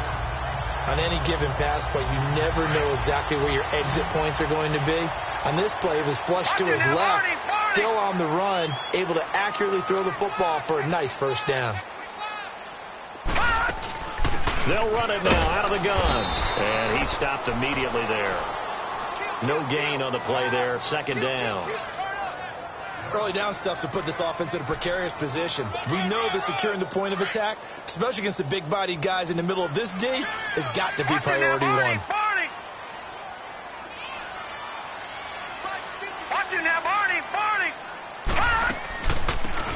On any given pass play, you never know exactly where your exit points are going to be. On this play, it was flushed to his left, still on the run, able to accurately throw the football for a nice first down. They'll run it now out of the gun. And he stopped immediately there. No gain on the play there. 2nd down. Early down stuff to put this offense in a precarious position. We know that securing the point of attack, especially against the big-bodied guys in the middle of this D, has got to be priority one.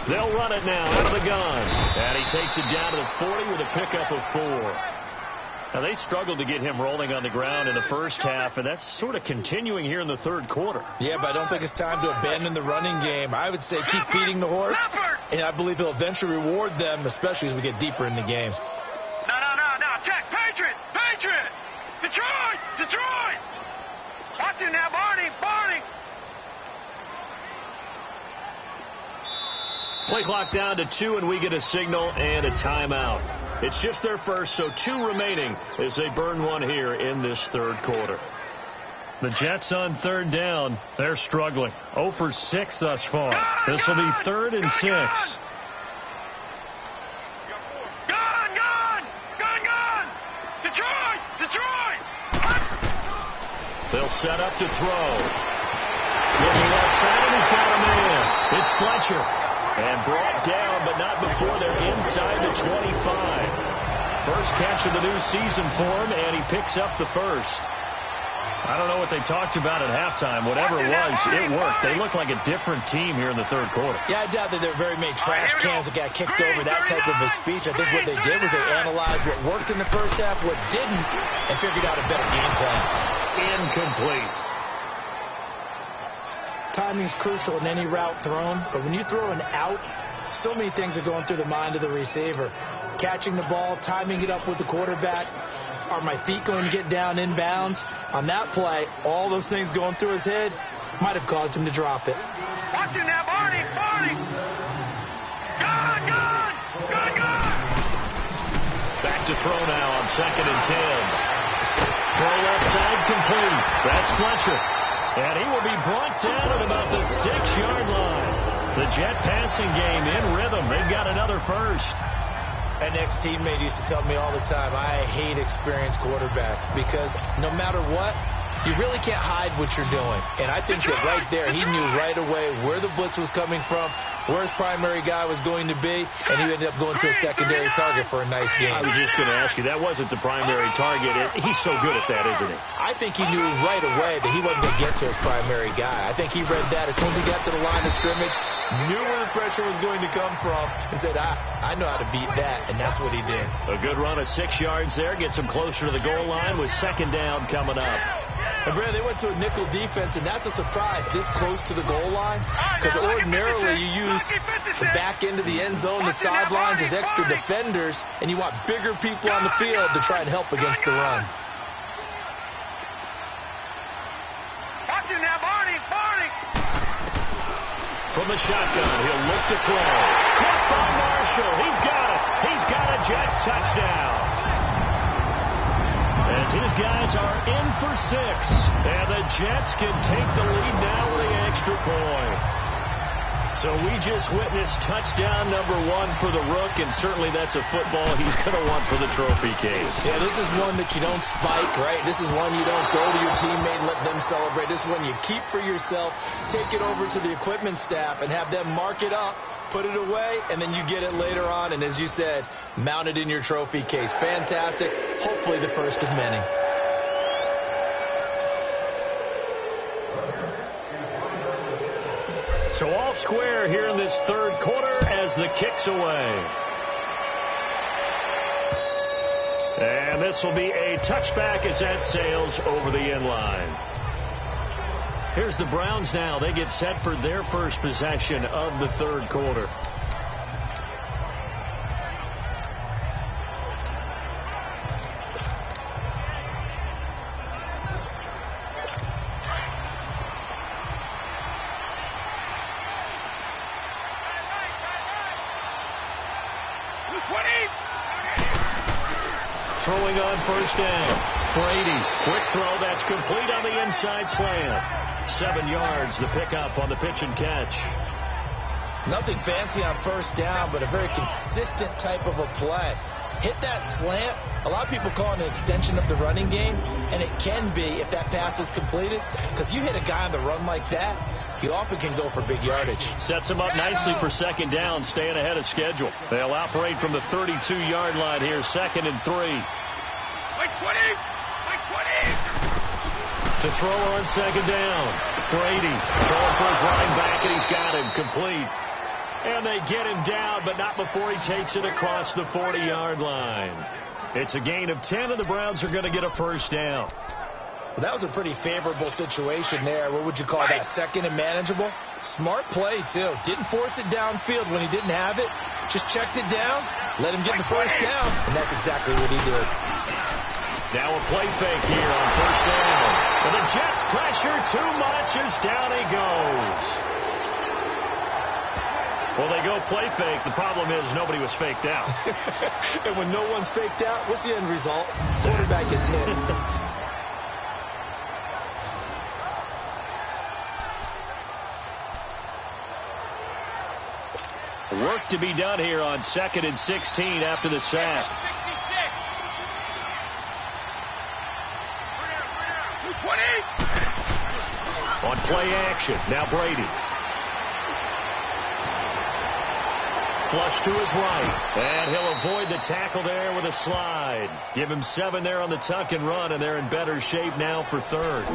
They'll run it now out of the gun. And he takes it down to the 40 with a pickup of 4. Now, they struggled to get him rolling on the ground in the first half, and that's sort of continuing here in the 3rd quarter. Yeah, but I don't think it's time to abandon the running game. I would say keep feeding the horse, and I believe he'll eventually reward them, especially as we get deeper in the game. No. Check. Patriot. Detroit. Watch it now, Barney. Play clock down to 2, and we get a signal and a timeout. It's just their first, so 2 remaining as they burn one here in this 3rd quarter. The Jets on 3rd down. They're struggling. 0 for 6 thus far. This will be 3rd and 6. Gone! Detroit! They'll set up to throw. Looking outside, and he's got a man. It's Fletcher. And brought down, but not before they're inside the 25. First catch of the new season for him, and he picks up the first. I don't know what they talked about at halftime. Whatever it was, it worked. They look like a different team here in the 3rd quarter. Yeah, I doubt that there are very many trash cans that got kicked over, that type of a speech. I think what they did was they analyzed what worked in the first half, what didn't, and figured out a better game plan. Incomplete. Timing is crucial in any route thrown, but when you throw an out, so many things are going through the mind of the receiver. Catching the ball, timing it up with the quarterback. Are my feet going to get down inbounds? On that play, all those things going through his head might have caused him to drop it. Watch it now, Barney! Gone! Back to throw now on 2nd and 10. Throw left side complete. That's Fletcher. And he will be brought down at about the 6-yard line. The Jet passing game in rhythm. They've got another first. An ex-teammate used to tell me all the time, I hate experienced quarterbacks because no matter what, you really can't hide what you're doing. And I think that right there, he knew right away where the blitz was coming from, where his primary guy was going to be, and he ended up going to a secondary target for a nice game. I was just going to ask you, that wasn't the primary target. He's so good at that, isn't he? I think he knew right away that he wasn't going to get to his primary guy. I think he read that as soon as he got to the line of scrimmage, knew where the pressure was going to come from, and said, I know how to beat that, and that's what he did. A good run of 6 yards there, gets him closer to the goal line with 2nd down coming up. And Brandon, they went to a nickel defense, and that's a surprise this close to the goal line, because ordinarily you use the back end of the end zone, the sidelines as extra defenders, and you want bigger people on the field to try and help against the run. Watch it now, Barney! From the shotgun, he'll look to throw. Caught by Marshall. He's got it. He's got a Jets touchdown. As his guys are in for 6. And the Jets can take the lead now with the extra point. So we just witnessed touchdown number 1 for the Rook, and certainly that's a football he's going to want for the trophy case. Yeah, this is one that you don't spike, right? This is one you don't throw to your teammate and let them celebrate. This is one you keep for yourself, take it over to the equipment staff, and have them mark it up, put it away, and then you get it later on, and as you said, mount it in your trophy case. Fantastic. Hopefully the first of many. So all square here in this third quarter as the kick's away. And this will be a touchback as that sails over the end line. Here's the Browns now. They get set for their first possession of the third quarter. Throwing on first down. Brady, quick throw, that's complete on the inside slant. 7 yards, the pickup on the pitch and catch. Nothing fancy on first down, but a very consistent type of a play. Hit that slant. A lot of people call it an extension of the running game, and it can be if that pass is completed, because you hit a guy on the run like that, he often can go for big yardage. Sets him up nicely for second down, staying ahead of schedule. They'll operate from the 32-yard line here, 2nd and 3. Like 20! Like 20! To throw on second down. Brady throwing for his running back, and he's got him complete. And they get him down, but not before he takes it across the 40-yard line. It's a gain of 10, and the Browns are going to get a first down. Well, that was a pretty favorable situation there. What would you call that? Second and manageable? Smart play, too. Didn't force it downfield when he didn't have it. Just checked it down, let him get the first down, and that's exactly what he did. Now a play fake here on first down. And the Jets pressure too much as down he goes. Well, they go play fake. The problem is nobody was faked out. And when no one's faked out, what's the end result? Quarterback gets hit. Work to be done here on 2nd and 16 after the sack. 20! On play action, now Brady. Flush to his right, and he'll avoid the tackle there with a slide. Give him 7 there on the tuck and run, and they're in better shape now for third.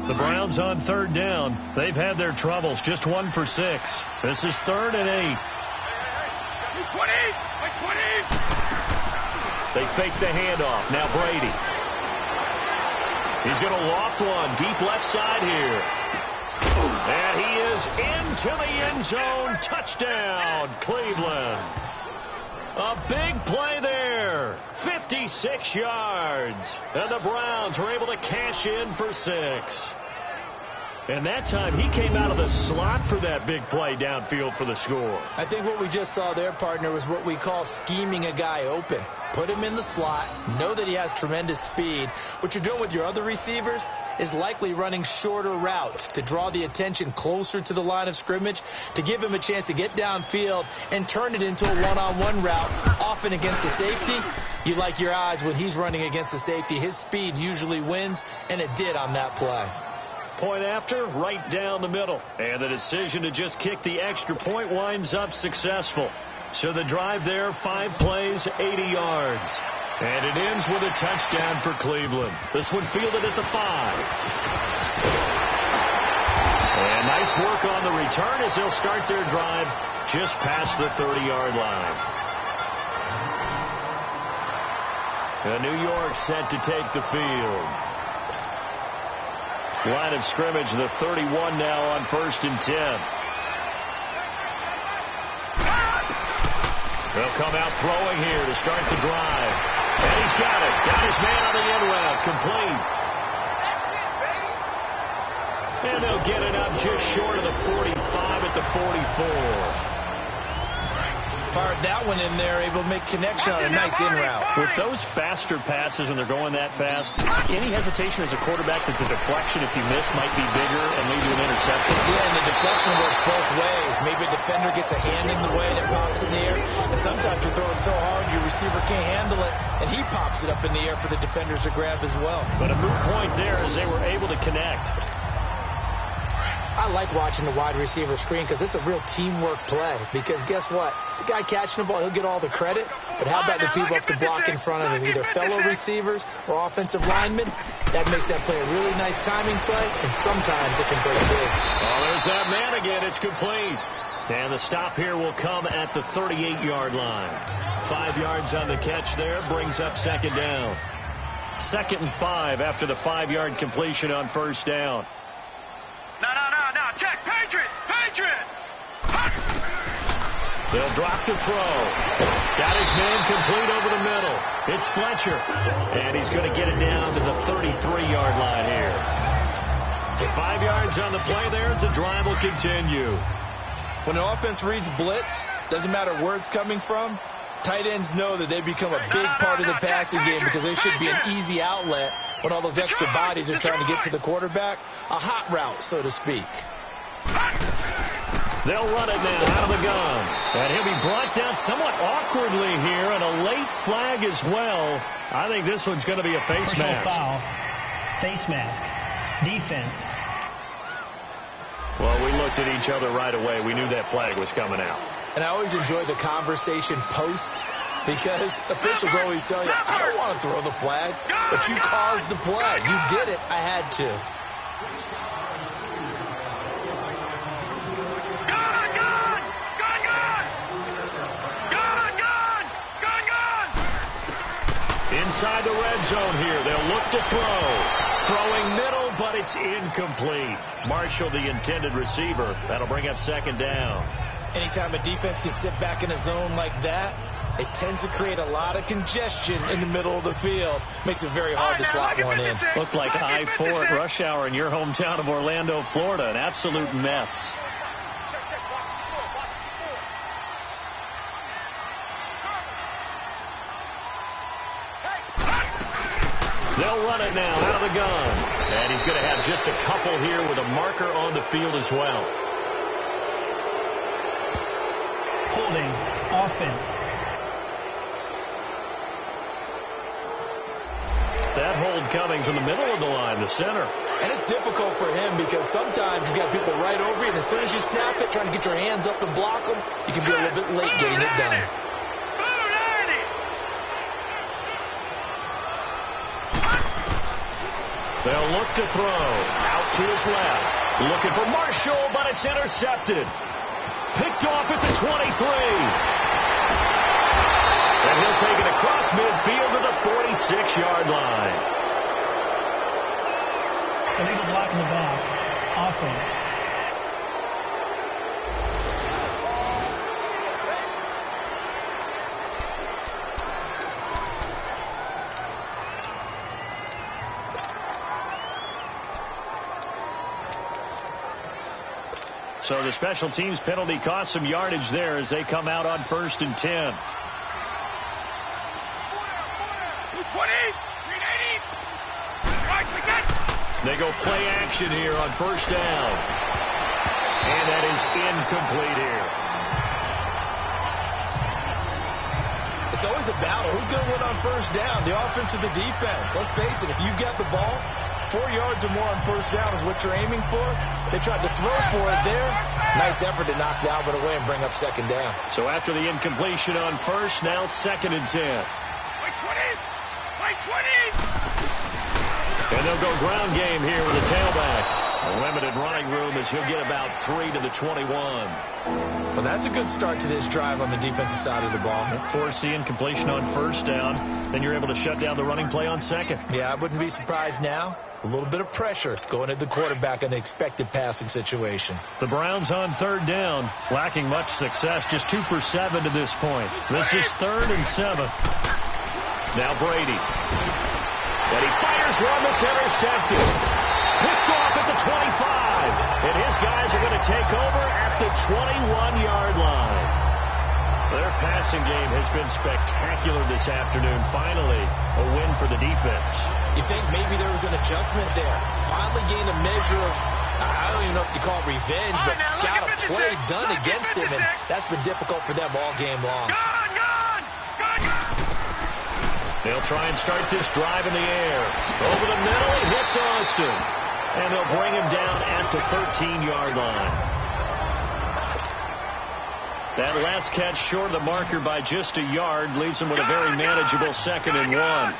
The Browns on third down. They've had their troubles, just 1 for 6. This is 3rd and 8. 20! Like 20! They fake the handoff. Now Brady. He's going to loft one deep left side here. And he is into the end zone. Touchdown, Cleveland. A big play there. 56 yards. And the Browns were able to cash in for 6. And that time he came out of the slot for that big play downfield for the score. I think what we just saw there, partner, was what we call scheming a guy open. Put him in the slot, know that he has tremendous speed. What you're doing with your other receivers is likely running shorter routes to draw the attention closer to the line of scrimmage, to give him a chance to get downfield and turn it into a one-on-one route, often against the safety. You like your odds when he's running against the safety. His speed usually wins, and it did on that play. Point after, right down the middle. And the decision to just kick the extra point winds up successful. So the drive there, 5 plays, 80 yards. And it ends with a touchdown for Cleveland. This one fielded at the 5. And nice work on the return as they'll start their drive just past the 30-yard line. And New York set to take the field. Line of scrimmage, the 31 now on 1st and 10. They'll come out throwing here to start the drive. And he's got it. Got his man on the end route. Complete. And they'll get it up just short of the 45 at the 44. Fired that one in there, able to make connection on a nice in route. With those faster passes when they're going that fast, any hesitation as a quarterback that the deflection, if you miss, might be bigger and lead to an interception? Yeah, and the deflection works both ways. Maybe a defender gets a hand in the way and it pops in the air. And sometimes you're throwing so hard your receiver can't handle it, and he pops it up in the air for the defenders to grab as well. But a moot point there as they were able to connect. I like watching the wide receiver screen because it's a real teamwork play. Because guess what? The guy catching the ball, he'll get all the credit. But how about the people up to block in front of him, either fellow receivers or offensive linemen? That makes that play a really nice timing play, and sometimes it can break big. Oh, there's that man again. It's complete. And the stop here will come at the 38-yard line. 5 yards on the catch there, brings up second down. 2nd and 5 after the 5-yard completion on first down. No. Check. Patriot. They'll drop to throw. Got his man complete over the middle. It's Fletcher. And he's going to get it down to the 33-yard line here. With 5 yards on the play there, the drive will continue. When an offense reads blitz, doesn't matter where it's coming from, tight ends know that they become a big part of the passing game because there should be an easy outlet when all those extra bodies are trying to get to the quarterback. A hot route, so to speak. They'll run it now out of the gun. And he'll be brought down somewhat awkwardly here, and a late flag as well. I think this one's going to be a face Personal mask. foul. Face mask. Defense. Well, we looked at each other right away. We knew that flag was coming out. And I always enjoy the conversation post because officials always tell you, I don't want to throw the flag, but you caused the play. You did it. I had to. Inside the red zone here. They'll look to throw. Throwing middle, but it's incomplete. Marshall, the intended receiver. That'll bring up second down. Anytime a defense can sit back in a zone like that, it tends to create a lot of congestion in the middle of the field. Makes it very hard to slot one in. Looked like I-4 at rush hour in your hometown of Orlando, Florida. An absolute mess. They'll run it now out of the gun. And he's going to have just a couple here with a marker on the field as well. Holding. Offense. That hold coming from the middle of the line, the center. And it's difficult for him because sometimes you've got people right over you, and as soon as you snap it, trying to get your hands up and block them, you can be a little bit late getting it done. They'll look to throw. Out to his left. Looking for Marshall, but it's intercepted. Picked off at the 23. And he'll take it across midfield to the 46-yard line. Illegal block in the back. Offense. So the special teams penalty cost some yardage there as they come out on 1st and 10. 220, 380. They go play action here on first down. And that is incomplete here. It's always a battle. Who's going to win on first down? The offense or the defense? Let's face it, if you've got the ball, 4 yards or more on first down is what you're aiming for. They tried to throw for it there. Nice effort to knock the Albert away and bring up second down. So after the incompletion on first, now 2nd and 10. Wait 20. And they'll go ground game here with a tailback. A limited running room as he'll get about 3 to the 21. Well, that's a good start to this drive on the defensive side of the ball. Force the incompletion on first down. Then you're able to shut down the running play on second. Yeah, I wouldn't be surprised now. A little bit of pressure going at the quarterback in the expected passing situation. The Browns on 3rd down, lacking much success, just 2 for 7 to this point. This is 3rd and 7. Now Brady. And he fires one that's intercepted. Picked off at the 25. And his guys are going to take over at the 21-yard line. Their passing game has been spectacular this afternoon. Finally, a win for the defense. You think maybe there was an adjustment there? Finally gained a measure of, I don't even know if you call it revenge, but got a play done against him, and that's been difficult for them all game long. They'll try and start this drive in the air. Over the middle, it hits Austin. And they'll bring him down at the 13-yard line. That last catch short of the marker by just a yard leaves them with a very manageable 2nd and 1.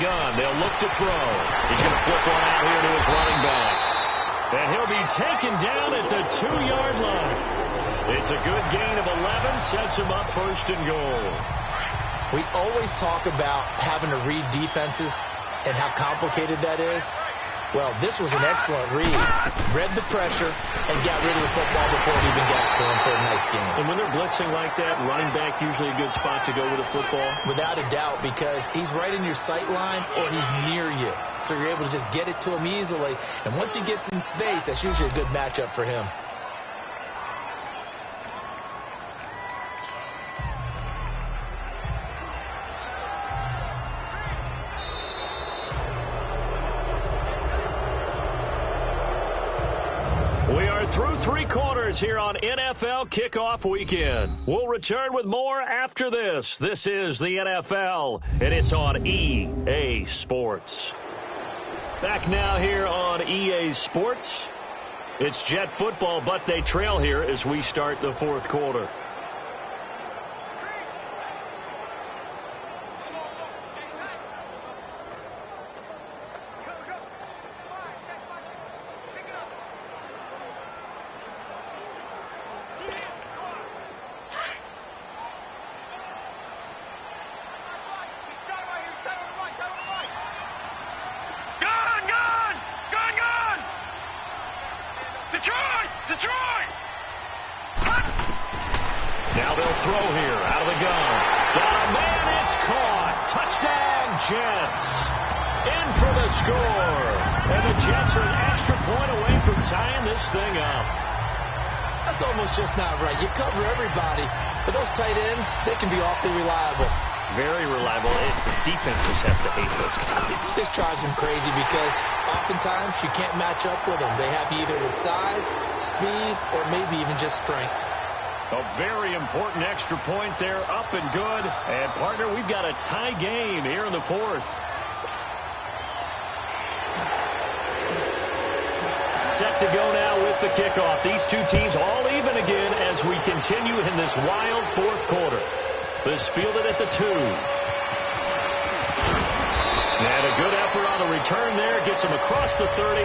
Gun. They'll look to throw. He's going to flip one out here to his running back. And he'll be taken down at the 2-yard line. It's a good gain of 11. Sets him up 1st and goal. We always talk about having to read defenses and how complicated that is. Well, this was an excellent read. Read the pressure and got rid of the football before it even got to him for a nice game. And when they're blitzing like that, running back usually a good spot to go with the football? Without a doubt, because he's right in your sight line or he's near you. So you're able to just get it to him easily. And once he gets in space, that's usually a good matchup for him. Through 3 quarters here on NFL Kickoff Weekend. We'll return with more after this. This is the NFL, and it's on EA Sports. Back now here on EA Sports. It's Jet football, but they trail here as we start the 4th quarter. Now they'll throw here out of the gun. Got a man, it's caught. Touchdown, Jets. In for the score. And the Jets are an extra point away from tying this thing up. That's almost just not right. You cover everybody, but those tight ends, they can be awfully reliable. Very reliable. The defense just has to hate those guys. This drives them crazy because oftentimes you can't match up with them. They have you either with size, speed, or maybe even just strength. A very important extra point there, up and good. And, partner, we've got a tie game here in the 4th. Set to go now with the kickoff. These two teams all even again as we continue in this wild 4th quarter. This fielded at the 2. And a good effort on the return there. Gets him across the 30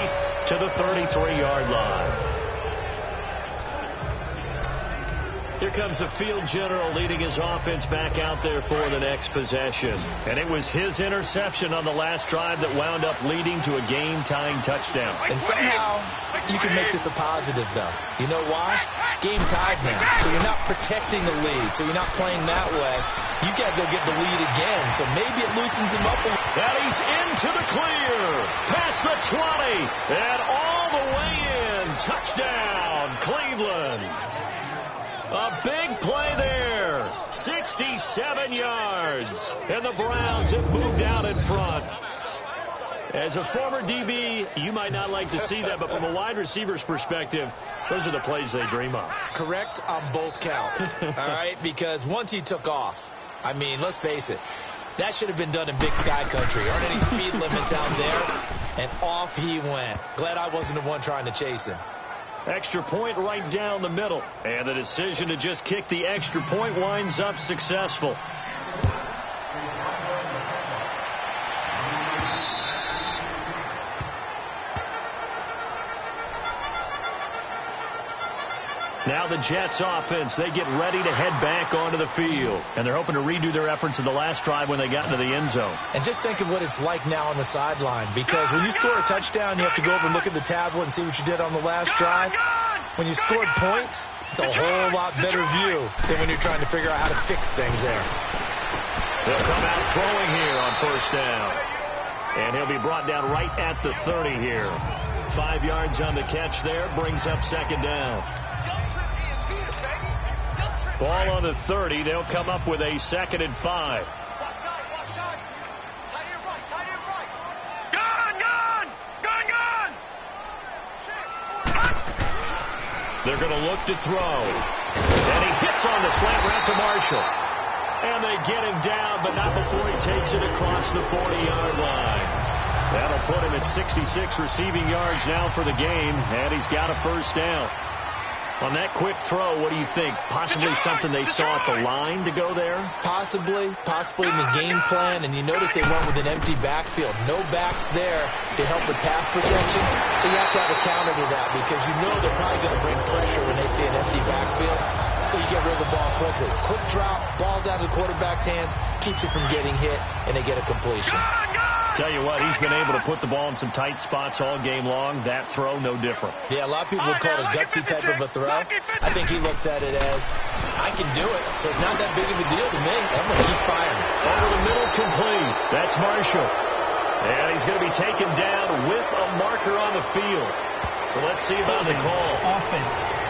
to the 33-yard line. Here comes the field general leading his offense back out there for the next possession. And it was his interception on the last drive that wound up leading to a game-tying touchdown. And somehow you can make this a positive, though. You know why? Game tied now. So you're not protecting the lead. So you're not playing that way. You got to go get the lead again. So maybe it loosens him up a little. And he's into the clear. Past the 20. And all the way in. Touchdown, Cleveland. A big play there. 67 yards. And the Browns have moved out in front. As a former DB, you might not like to see that, but from a wide receiver's perspective, those are the plays they dream of. Correct on both counts. All right? Because once he took off, I mean, let's face it, that should have been done in Big Sky Country. Aren't any speed limits out there? And off he went. Glad I wasn't the one trying to chase him. Extra point right down the middle. And the decision to just kick the extra point winds up successful. Now the Jets offense, they get ready to head back onto the field. And they're hoping to redo their efforts in the last drive when they got into the end zone. And just think of what it's like now on the sideline. Because when you score a touchdown, you have to go over and look at the tablet and see what you did on the last drive. When you scored points, it's a whole lot better view than when you're trying to figure out how to fix things there. They'll come out throwing here on first down. And he'll be brought down right at the 30 here. 5 yards on the catch there, brings up second down. Ball on the 30. They'll come up with a 2nd and 5. They're going to look to throw. And he hits on the slant route to Marshall. And they get him down, but not before he takes it across the 40-yard line. That'll put him at 66 receiving yards now for the game, and he's got a first down. On that quick throw, what do you think? Possibly something they saw at the line to go there? Possibly in the game plan, and you notice they went with an empty backfield. No backs there to help with pass protection, so you have to have a counter to that because you know they're probably going to bring pressure when they see an empty backfield, so you get rid of the ball quickly. Quick drop, ball's out of the quarterback's hands, keeps it from getting hit, and they get a completion. Tell you what, he's been able to put the ball in some tight spots all game long. That throw, no different. Yeah, a lot of people would call it a gutsy type of a throw. I think he looks at it as, I can do it, so it's not that big of a deal to me. I'm going to keep firing. Over the middle, complete. That's Marshall. And he's going to be taken down with a marker on the field. So let's see about the call. Offense.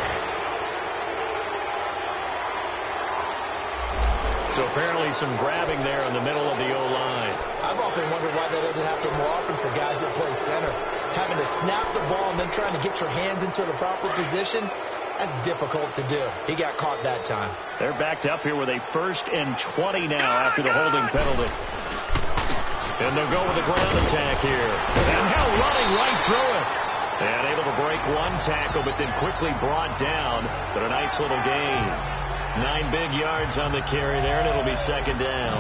So apparently some grabbing there in the middle of the O-line. I've often wondered why that doesn't happen more often for guys that play center. Having to snap the ball and then trying to get your hands into the proper position, that's difficult to do. He got caught that time. They're backed up here with a 1st and 20 now after the holding penalty. And they'll go with the ground attack here. And now running right through it. And able to break one tackle, but then quickly brought down. But a nice little gain. 9 big yards on the carry there, and it'll be second down.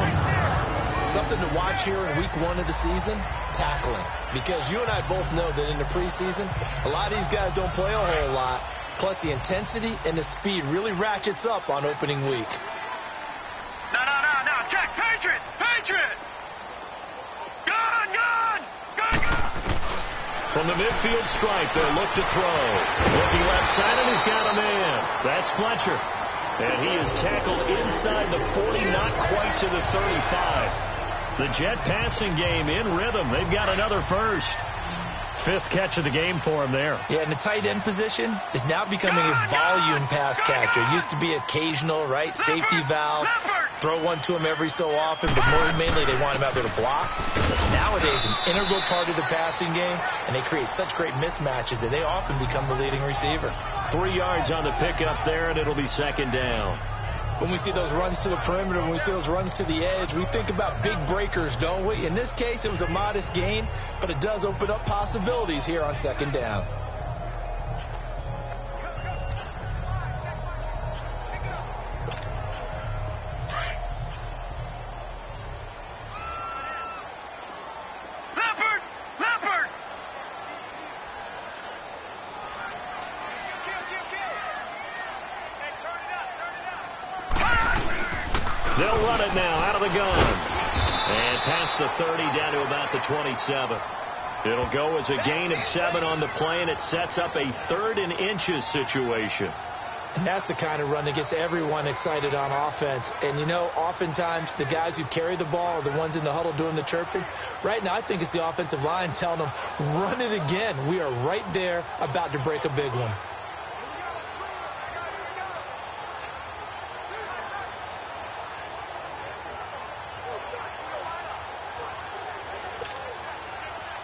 Something to watch here in week 1 of the season, tackling. Because you and I both know that in the preseason, a lot of these guys don't play a whole lot. Plus, the intensity and the speed really ratchets up on opening week. No. Check. Patriot. Gun. From the midfield stripe, they'll look to throw. Looking left side, and he's got a man. That's Fletcher. And he is tackled inside the 40, not quite to the 35. The Jet passing game in rhythm. They've got another first. 5th catch of the game for him there. Yeah, and the tight end position is now becoming a volume pass catcher. It used to be occasional, right? Safety valve. Throw one to him every so often, but mainly they want him out there to block. But nowadays, an integral part of the passing game, and they create such great mismatches that they often become the leading receiver. 3 yards on the pickup there, and it'll be second down. When we see those runs to the perimeter, when we see those runs to the edge, we think about big breakers, don't we? In this case, it was a modest gain, but it does open up possibilities here on second down. They'll run it now out of the gun. And past the 30 down to about the 27. It'll go as a gain of 7 on the play, and it sets up a 3rd and inches situation. And that's the kind of run that gets everyone excited on offense. And, you know, oftentimes the guys who carry the ball are the ones in the huddle doing the chirping. Right now, I think it's the offensive line telling them, run it again. We are right there about to break a big one.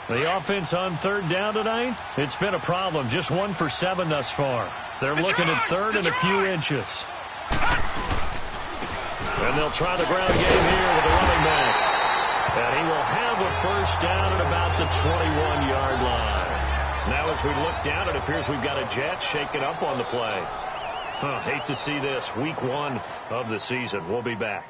The offense on 3rd down tonight, it's been a problem. Just 1 for 7 thus far. They're looking at 3rd and a few inches. And they'll try the ground game here with the running back. And he will have a first down at about the 21-yard line. Now as we look down, it appears we've got a Jet shaking up on the play. Hate to see this. Week 1 of the season. We'll be back.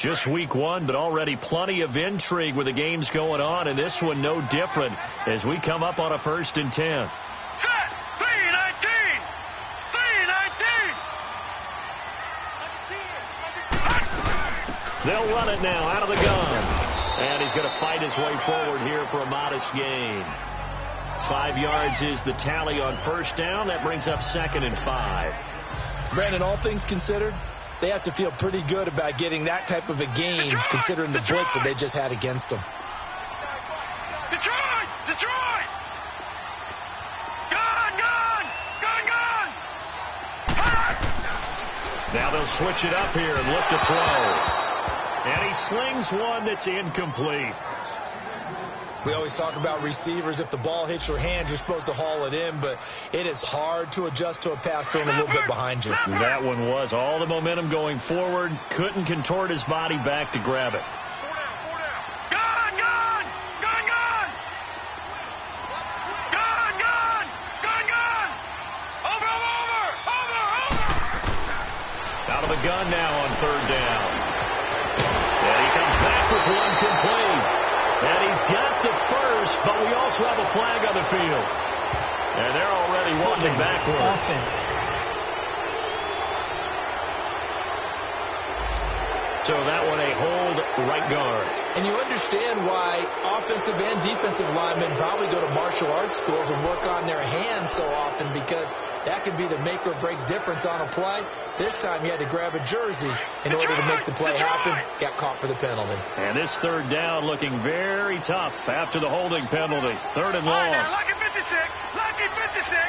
Just week one, but already plenty of intrigue with the games going on, and this one no different as we come up on a 1st and 10. Set! 3-19! 3-19! They'll run it now out of the gun. And he's going to fight his way forward here for a modest gain. 5 yards is the tally on 1st down. That brings up 2nd and 5. Brandon, all things considered, they have to feel pretty good about getting that type of a gain, considering the blitz that they just had against them. Detroit! Detroit! Gone! Gone! Gone! Gone! Now they'll switch it up here and look to throw. And he slings one that's incomplete. We always talk about receivers. If the ball hits your hand, you're supposed to haul it in, but it is hard to adjust to a pass thrown a little bit behind you. That one was all the momentum going forward. Couldn't contort his body back to grab it. Gone! Gone! Gone! Gone! Gone! Gone! Gone! Gone! Over! Over! Over! Over! Out of the gun now on 3rd down. And he comes back with one complete. And he's got the first, but we also have a flag on the field. And they're already walking backwards. Offense. So that one a hold right guard. And you understand why offensive and defensive linemen probably go to martial arts schools and work on their hands so often, because that can be the make or break difference on a play. This time he had to grab a jersey in order to make the play happen. Got caught for the penalty. And this 3rd down looking very tough after the holding penalty. 3rd and long. All right, now, lucky 56. Lucky 56.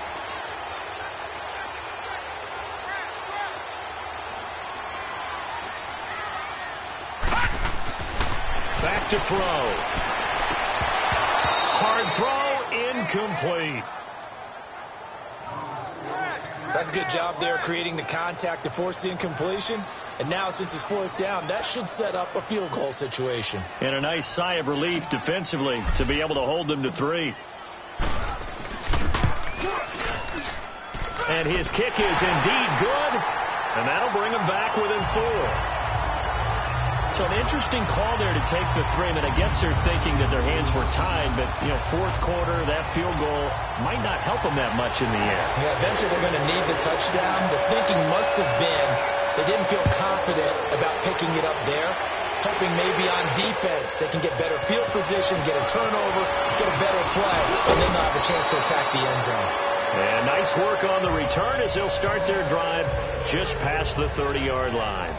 Back to throw. Hard throw, incomplete. That's a good job there creating the contact to force the incompletion. And now since it's 4th down, that should set up a field goal situation. And a nice sigh of relief defensively to be able to hold them to 3. And his kick is indeed good. And that'll bring him back within 4. So an interesting call there to take the 3. I mean, I guess they're thinking that their hands were tied, but, 4th quarter, that field goal might not help them that much in the end. Yeah, eventually they're going to need the touchdown. The thinking must have been they didn't feel confident about picking it up there, hoping maybe on defense they can get better field position, get a turnover, get a better play, and then they'll have a chance to attack the end zone. And nice work on the return as they'll start their drive just past the 30-yard line.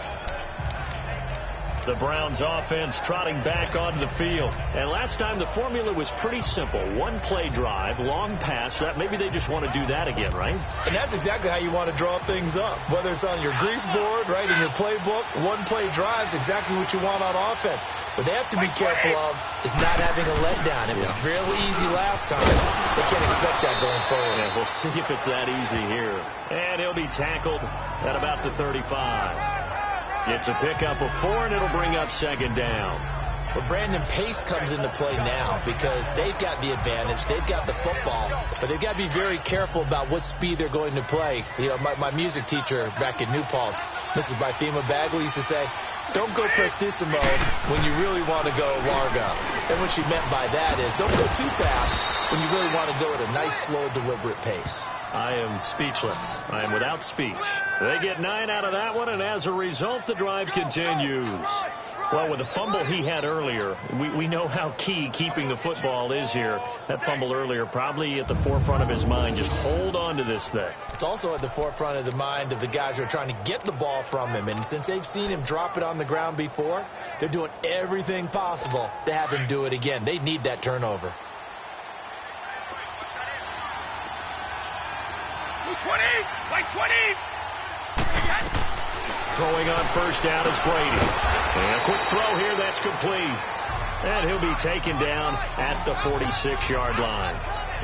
The Browns offense trotting back onto the field. And last time the formula was pretty simple. 1-play drive, long pass. Maybe they just want to do that again, right? And that's exactly how you want to draw things up. Whether it's on your grease board, right, in your playbook, 1-play drive is exactly what you want on offense. What they have to be careful of is not having a letdown. It was really easy last time. They can't expect that going forward. Yeah, we'll see if it's that easy here. And he'll be tackled at about the 35. It's a pickup of 4, and it'll bring up 2nd down. But Brandon, pace comes into play now because they've got the advantage. They've got the football, but they've got to be very careful about what speed they're going to play. My music teacher back in New Paltz, Mrs. Bifema Bagley, used to say, don't go prestissimo when you really want to go largo. And what she meant by that is don't go too fast when you really want to go at a nice, slow, deliberate pace. I am speechless. I am without speech. They get 9 out of that one, and as a result, the drive continues. Well, with the fumble he had earlier, we know how key keeping the football is here. That fumble earlier probably at the forefront of his mind. Just hold on to this thing. It's also at the forefront of the mind of the guys who are trying to get the ball from him. And since they've seen him drop it on the ground before, they're doing everything possible to have him do it again. They need that turnover. 20! Like 20! Throwing on 1st down is Brady. And a quick throw here, that's complete. And he'll be taken down at the 46-yard line.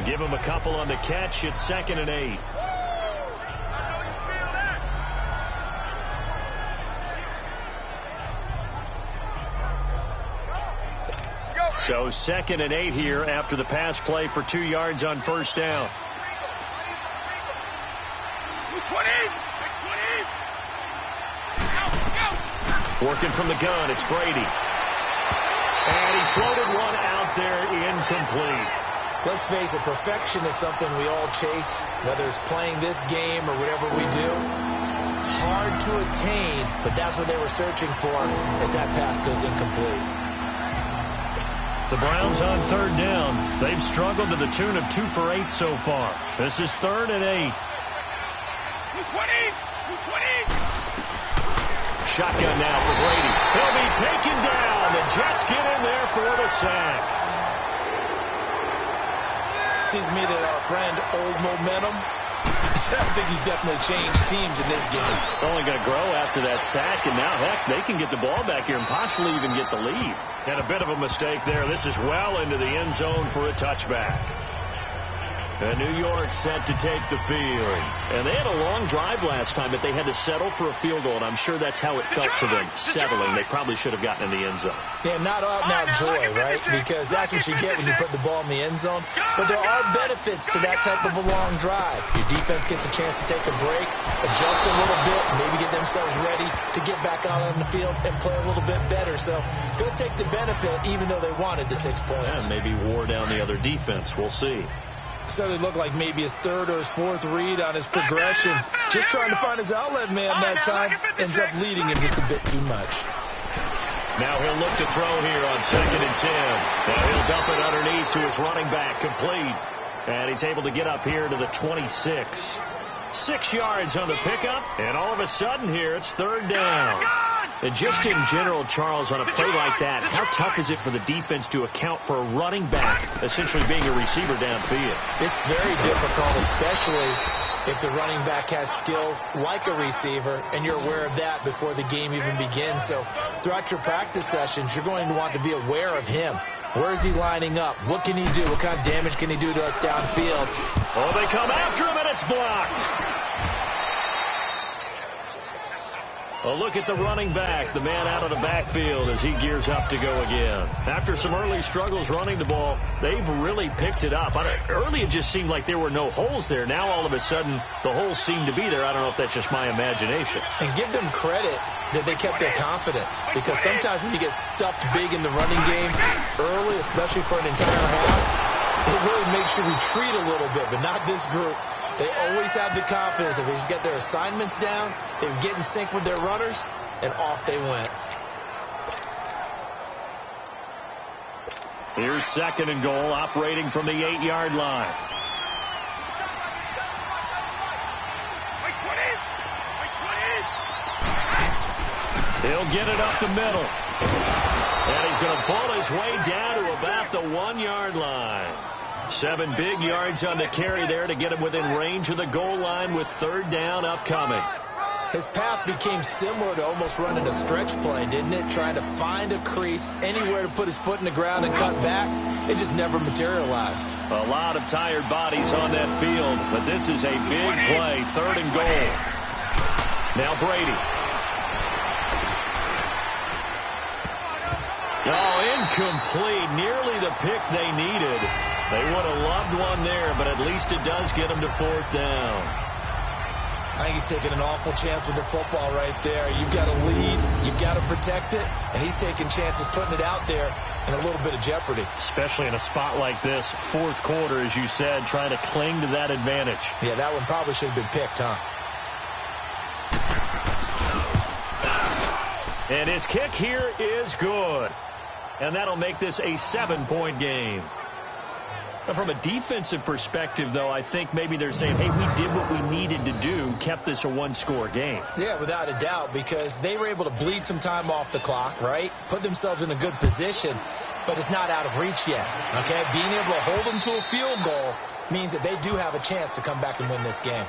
Give him a couple on the catch. It's 2nd and 8. So 2nd and 8 here after the pass play for 2 yards on 1st down. 20! 20! Go! Go! Working from the gun, it's Brady. And he floated one out there, incomplete. Let's face it, perfection is something we all chase, whether it's playing this game or whatever we do. Hard to attain, but that's what they were searching for as that pass goes incomplete. The Browns on third down. They've struggled to the tune of 2 for 8 so far. This is 3rd and 8. 220! Shotgun now for Brady. He'll be taken down. The Jets get in there for the sack. Seems to me that our friend, Old Momentum, I think he's definitely changed teams in this game. It's only going to grow after that sack, and now, heck, they can get the ball back here and possibly even get the lead. And a bit of a mistake there. This is well into the end zone for a touchback. And New York set to take the field. And they had a long drive last time, but they had to settle for a field goal, and I'm sure that's how it felt to them, settling. They probably should have gotten in the end zone. Yeah, not out-and-out joy, right? Because that's what you get when you put the ball in the end zone. But there are benefits to that type of a long drive. Your defense gets a chance to take a break, adjust a little bit, maybe get themselves ready to get back out on the field and play a little bit better. So they'll take the benefit even though they wanted the 6 points. And maybe wore down the other defense. We'll see. Certainly looked like maybe his 3rd or his 4th read on his progression. Just trying to find his outlet man that time. Ends up leading him just a bit too much. Now he'll look to throw here on 2nd and 10. Now he'll dump it underneath to his running back, complete. And he's able to get up here to the 26. 6 yards on the pickup, and all of a sudden here it's 3rd down. And just in general, Charles, on a play like that, how tough is it for the defense to account for a running back essentially being a receiver downfield? It's very difficult, especially if the running back has skills like a receiver, and you're aware of that before the game even begins. So throughout your practice sessions, you're going to want to be aware of him. Where is he lining up? What can he do? What kind of damage can he do to us downfield? Oh, they come after him, and it's blocked. A look at the running back, the man out of the backfield as he gears up to go again. After some early struggles running the ball, they've really picked it up. Early it just seemed like there were no holes there. Now all of a sudden the holes seem to be there. I don't know if that's just my imagination. And give them credit that they kept their confidence, because sometimes when you get stuffed big in the running game early, especially for an entire half, it really makes you retreat a little bit, but not this group. They always have the confidence that they just get their assignments down, they would get in sync with their runners, and off they went. Here's 2nd and goal, operating from the 8-yard line. He'll get it up the middle. And he's going to pull his way down to about the 1-yard line. 7 big yards on the carry there to get him within range of the goal line with 3rd down upcoming. His path became similar to almost running a stretch play, didn't it? Trying to find a crease, anywhere to put his foot in the ground and cut back. It just never materialized. A lot of tired bodies on that field, but this is a big play. 3rd and goal. Now Brady. Oh, incomplete. Nearly the pick they needed. They would have loved one there, but at least it does get them to 4th down. I think he's taking an awful chance with the football right there. You've got to lead. You've got to protect it. And he's taking chances putting it out there in a little bit of jeopardy. Especially in a spot like this, 4th quarter, as you said, trying to cling to that advantage. Yeah, that one probably should have been picked, huh? And his kick here is good. And that'll make this a 7-point game. From a defensive perspective, though, I think maybe they're saying, hey, we did what we needed to do, kept this a 1-score game. Yeah, without a doubt, because they were able to bleed some time off the clock, right? Put themselves in a good position, but it's not out of reach yet, okay? Being able to hold them to a field goal means that they do have a chance to come back and win this game.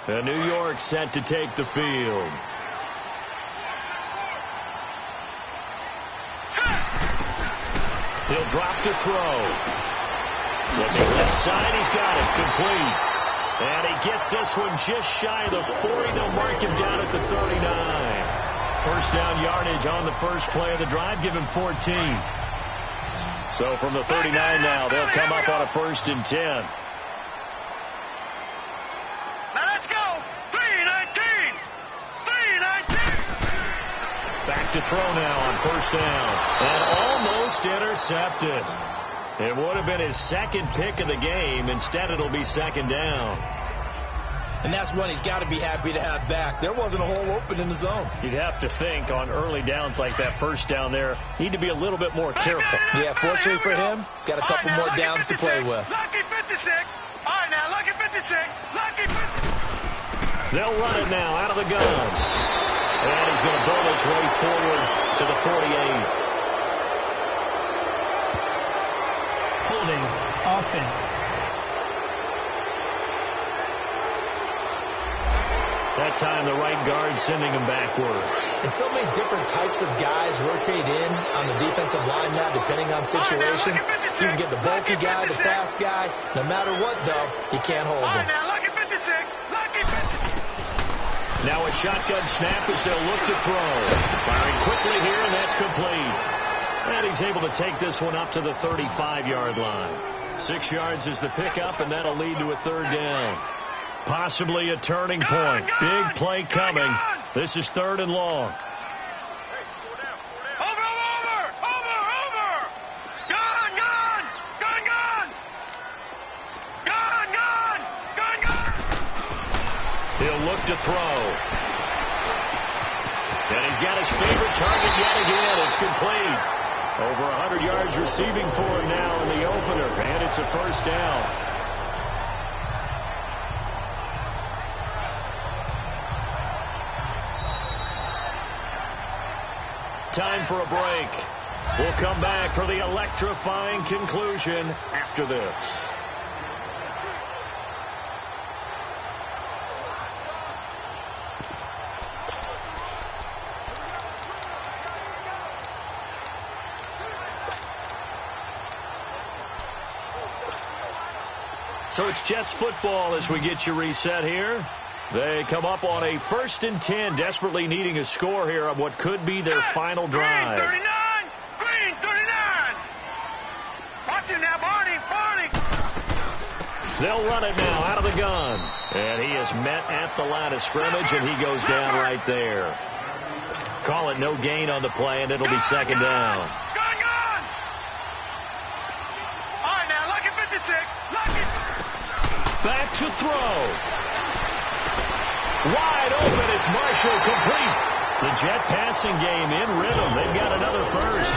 And New York set to take the field. He'll drop to throw. Looking left side, he's got it. Complete. And he gets this one just shy of the 40. They'll mark him down at the 39. First down yardage on the first play of the drive. Give him 14. So from the 39 now, they'll come up on a 1st and 10. to throw now on first down. And almost intercepted. It would have been his second pick of the game. Instead, it'll be second down. And that's one he's got to be happy to have back. There wasn't a hole open in the zone. You'd have to think on early downs like that first down there, need to be a little bit more careful. Yeah, fortunately for him, got a couple more downs to play with. Lucky 56. All right, now, lucky 56. Lucky 56. They'll run it now out of the gun. And he's going to build his way forward to the 48. Holding offense. That time, the right guard sending him backwards. And so many different types of guys rotate in on the defensive line now, depending on situations. You can get the bulky guy, the fast guy. No matter what, though, you can't hold him. Now, lucky 56. Lucky 56. Now a shotgun snap as they'll look to throw. Firing quickly here, and that's complete. And he's able to take this one up to the 35-yard line. 6 yards is the pickup, and that'll lead to a third down. Possibly a turning point. Big play coming. This is third and long. He'll look to throw. And he's got his favorite target yet again. It's complete. Over 100 yards receiving for him now in the opener. And it's a first down. Time for a break. We'll come back for the electrifying conclusion after this. So it's Jets football as we get you reset here. They come up on a 1st and 10, desperately needing a score here on what could be their final drive. Green 39! Green 39! Watch him now, Barney! Barney! They'll run it now out of the gun. And he is met at the line of scrimmage, and he goes down right there. Call it no gain on the play, and it'll be second down. Gun! All right, now, lucky 56. Lucky. Back to throw. Wide open, it's Marshall, complete. The Jet passing game in rhythm. They've got another first.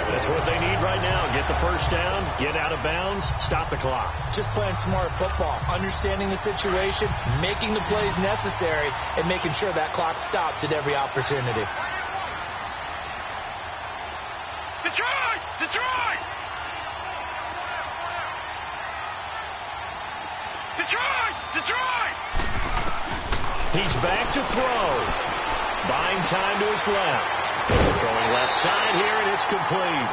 That's what they need right now. Get the first down, get out of bounds, stop the clock. Just playing smart football, understanding the situation, making the plays necessary, and making sure that clock stops at every opportunity. Detroit! Detroit! Detroit! Detroit! He's back to throw. Buying time to his left. Throwing left side here, and it's complete.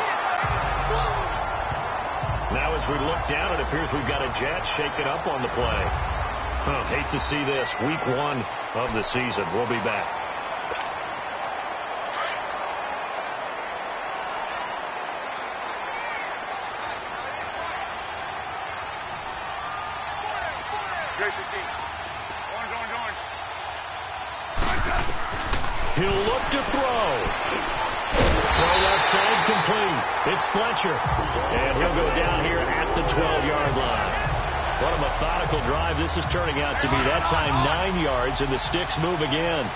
Now as we look down, it appears we've got a Jet shaking up on the play. Hate to see this. Week 1 of the season. We'll be back. He'll look to throw. Throw left side complete. It's Fletcher. And he'll go down here at the 12-yard line. What a methodical drive this is turning out to be. That time 9 yards, and the sticks move again.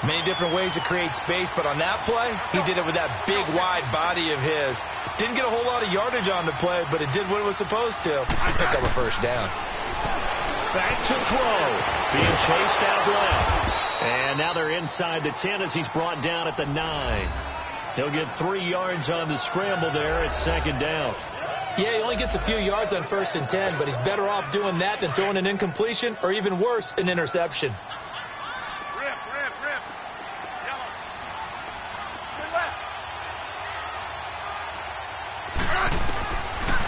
Many different ways to create space, but on that play, he did it with that big, wide body of his. Didn't get a whole lot of yardage on the play, but it did what it was supposed to. Pick up a first down. Back to throw. Being chased out left. And now they're inside the 10 as he's brought down at the 9. He'll get 3 yards on the scramble there at second down. Yeah, he only gets a few yards on 1st and 10, but he's better off doing that than throwing an incompletion or even worse, an interception. Rip. Yellow. To the left.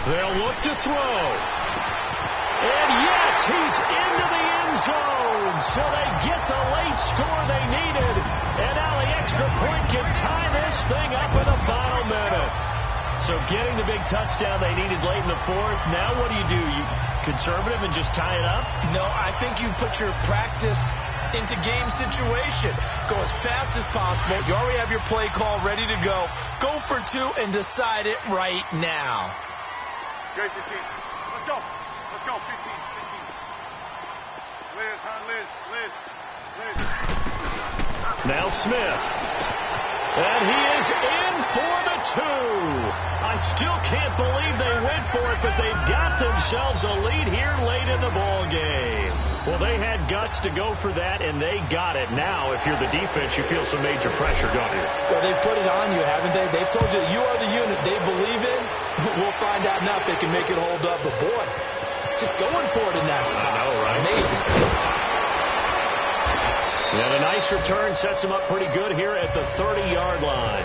They'll look to throw. And yes, he's into the end zone. So they get the late score they needed. And now the extra point can tie this thing up in the final minute. So getting the big touchdown they needed late in the 4th. Now what do? You conservative and just tie it up? No, I think you put your practice into game situation. Go as fast as possible. You already have your play call ready to go. Go for two and decide it right now. Great 15. Let's go. Let's go. 15. Liz, Liz. Now Smith. And he is in for the two. I still can't believe they went for it, but they've got themselves a lead here late in the ball game. Well, they had guts to go for that, and they got it. Now, if you're the defense, you feel some major pressure, don't you? Well, they've put it on you, haven't they? They've told you you are the unit they believe in. We'll find out now if they can make it hold up. But, boy, just going for it in that spot. I know, right? Amazing. And a nice return sets them up pretty good here at the 30-yard line.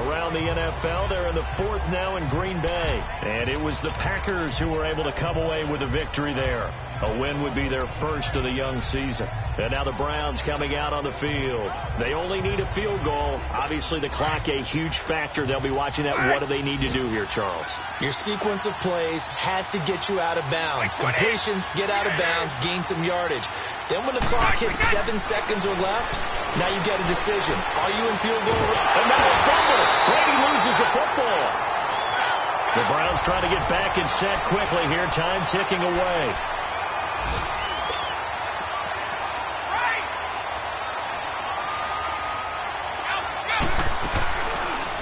Around the NFL, they're in the fourth now in Green Bay. And it was the Packers who were able to come away with a victory there. A win would be their first of the young season. And now the Browns coming out on the field. They only need a field goal. Obviously, the clock a huge factor. They'll be watching that. What do they need to do here, Charles? Your sequence of plays has to get you out of bounds. Completions, get out of bounds, gain some yardage. Then when the clock hits 7 seconds or left, now you get a decision. Are you in field goal range? And now a fumble. Brady loses the football. The Browns trying to get back and set quickly here. Time ticking away.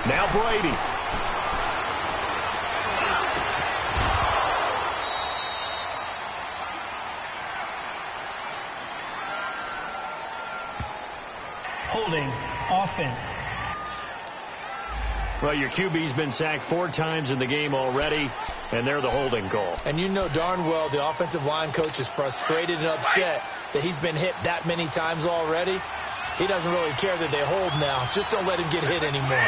Now Brady. Holding offense. Well, your QB's been sacked 4 times in the game already, and they're the holding call. And you know darn well the offensive line coach is frustrated and upset that he's been hit that many times already. He doesn't really care that they hold now. Just don't let him get hit anymore.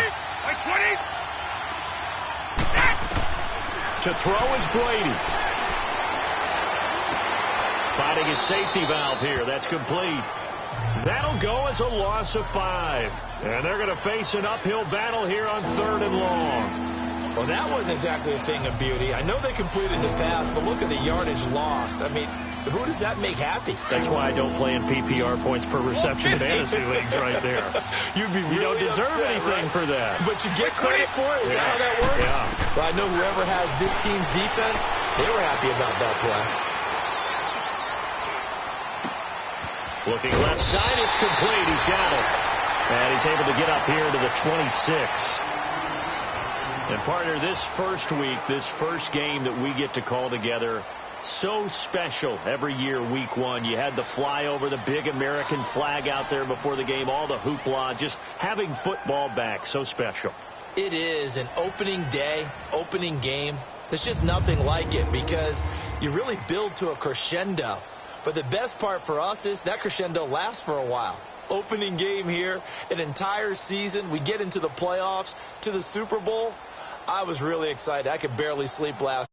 To throw is Brady. Finding his safety valve here. That's complete. That'll go as a loss of 5. And they're going to face an uphill battle here on 3rd and long. Well, that wasn't exactly a thing of beauty. I know they completed the pass, but look at the yardage lost. I mean, who does that make happy? That's why I don't play in PPR points per reception fantasy leagues right there. You'd be really You don't deserve upset, anything right? for that. But you get credit for it? Is that how that works? Yeah. Well, I know whoever has this team's defense, they were happy about that play. Looking left side, it's complete. He's got it. And he's able to get up here to the 26. And partner, this first week, this first game that we get to call together, so special every year, week 1. You had the flyover, the big American flag out there before the game, all the hoopla, just having football back, so special. It is an opening day, opening game. There's just nothing like it because you really build to a crescendo. But the best part for us is that crescendo lasts for a while. Opening game here, an entire season. We get into the playoffs, to the Super Bowl. I was really excited. I could barely sleep last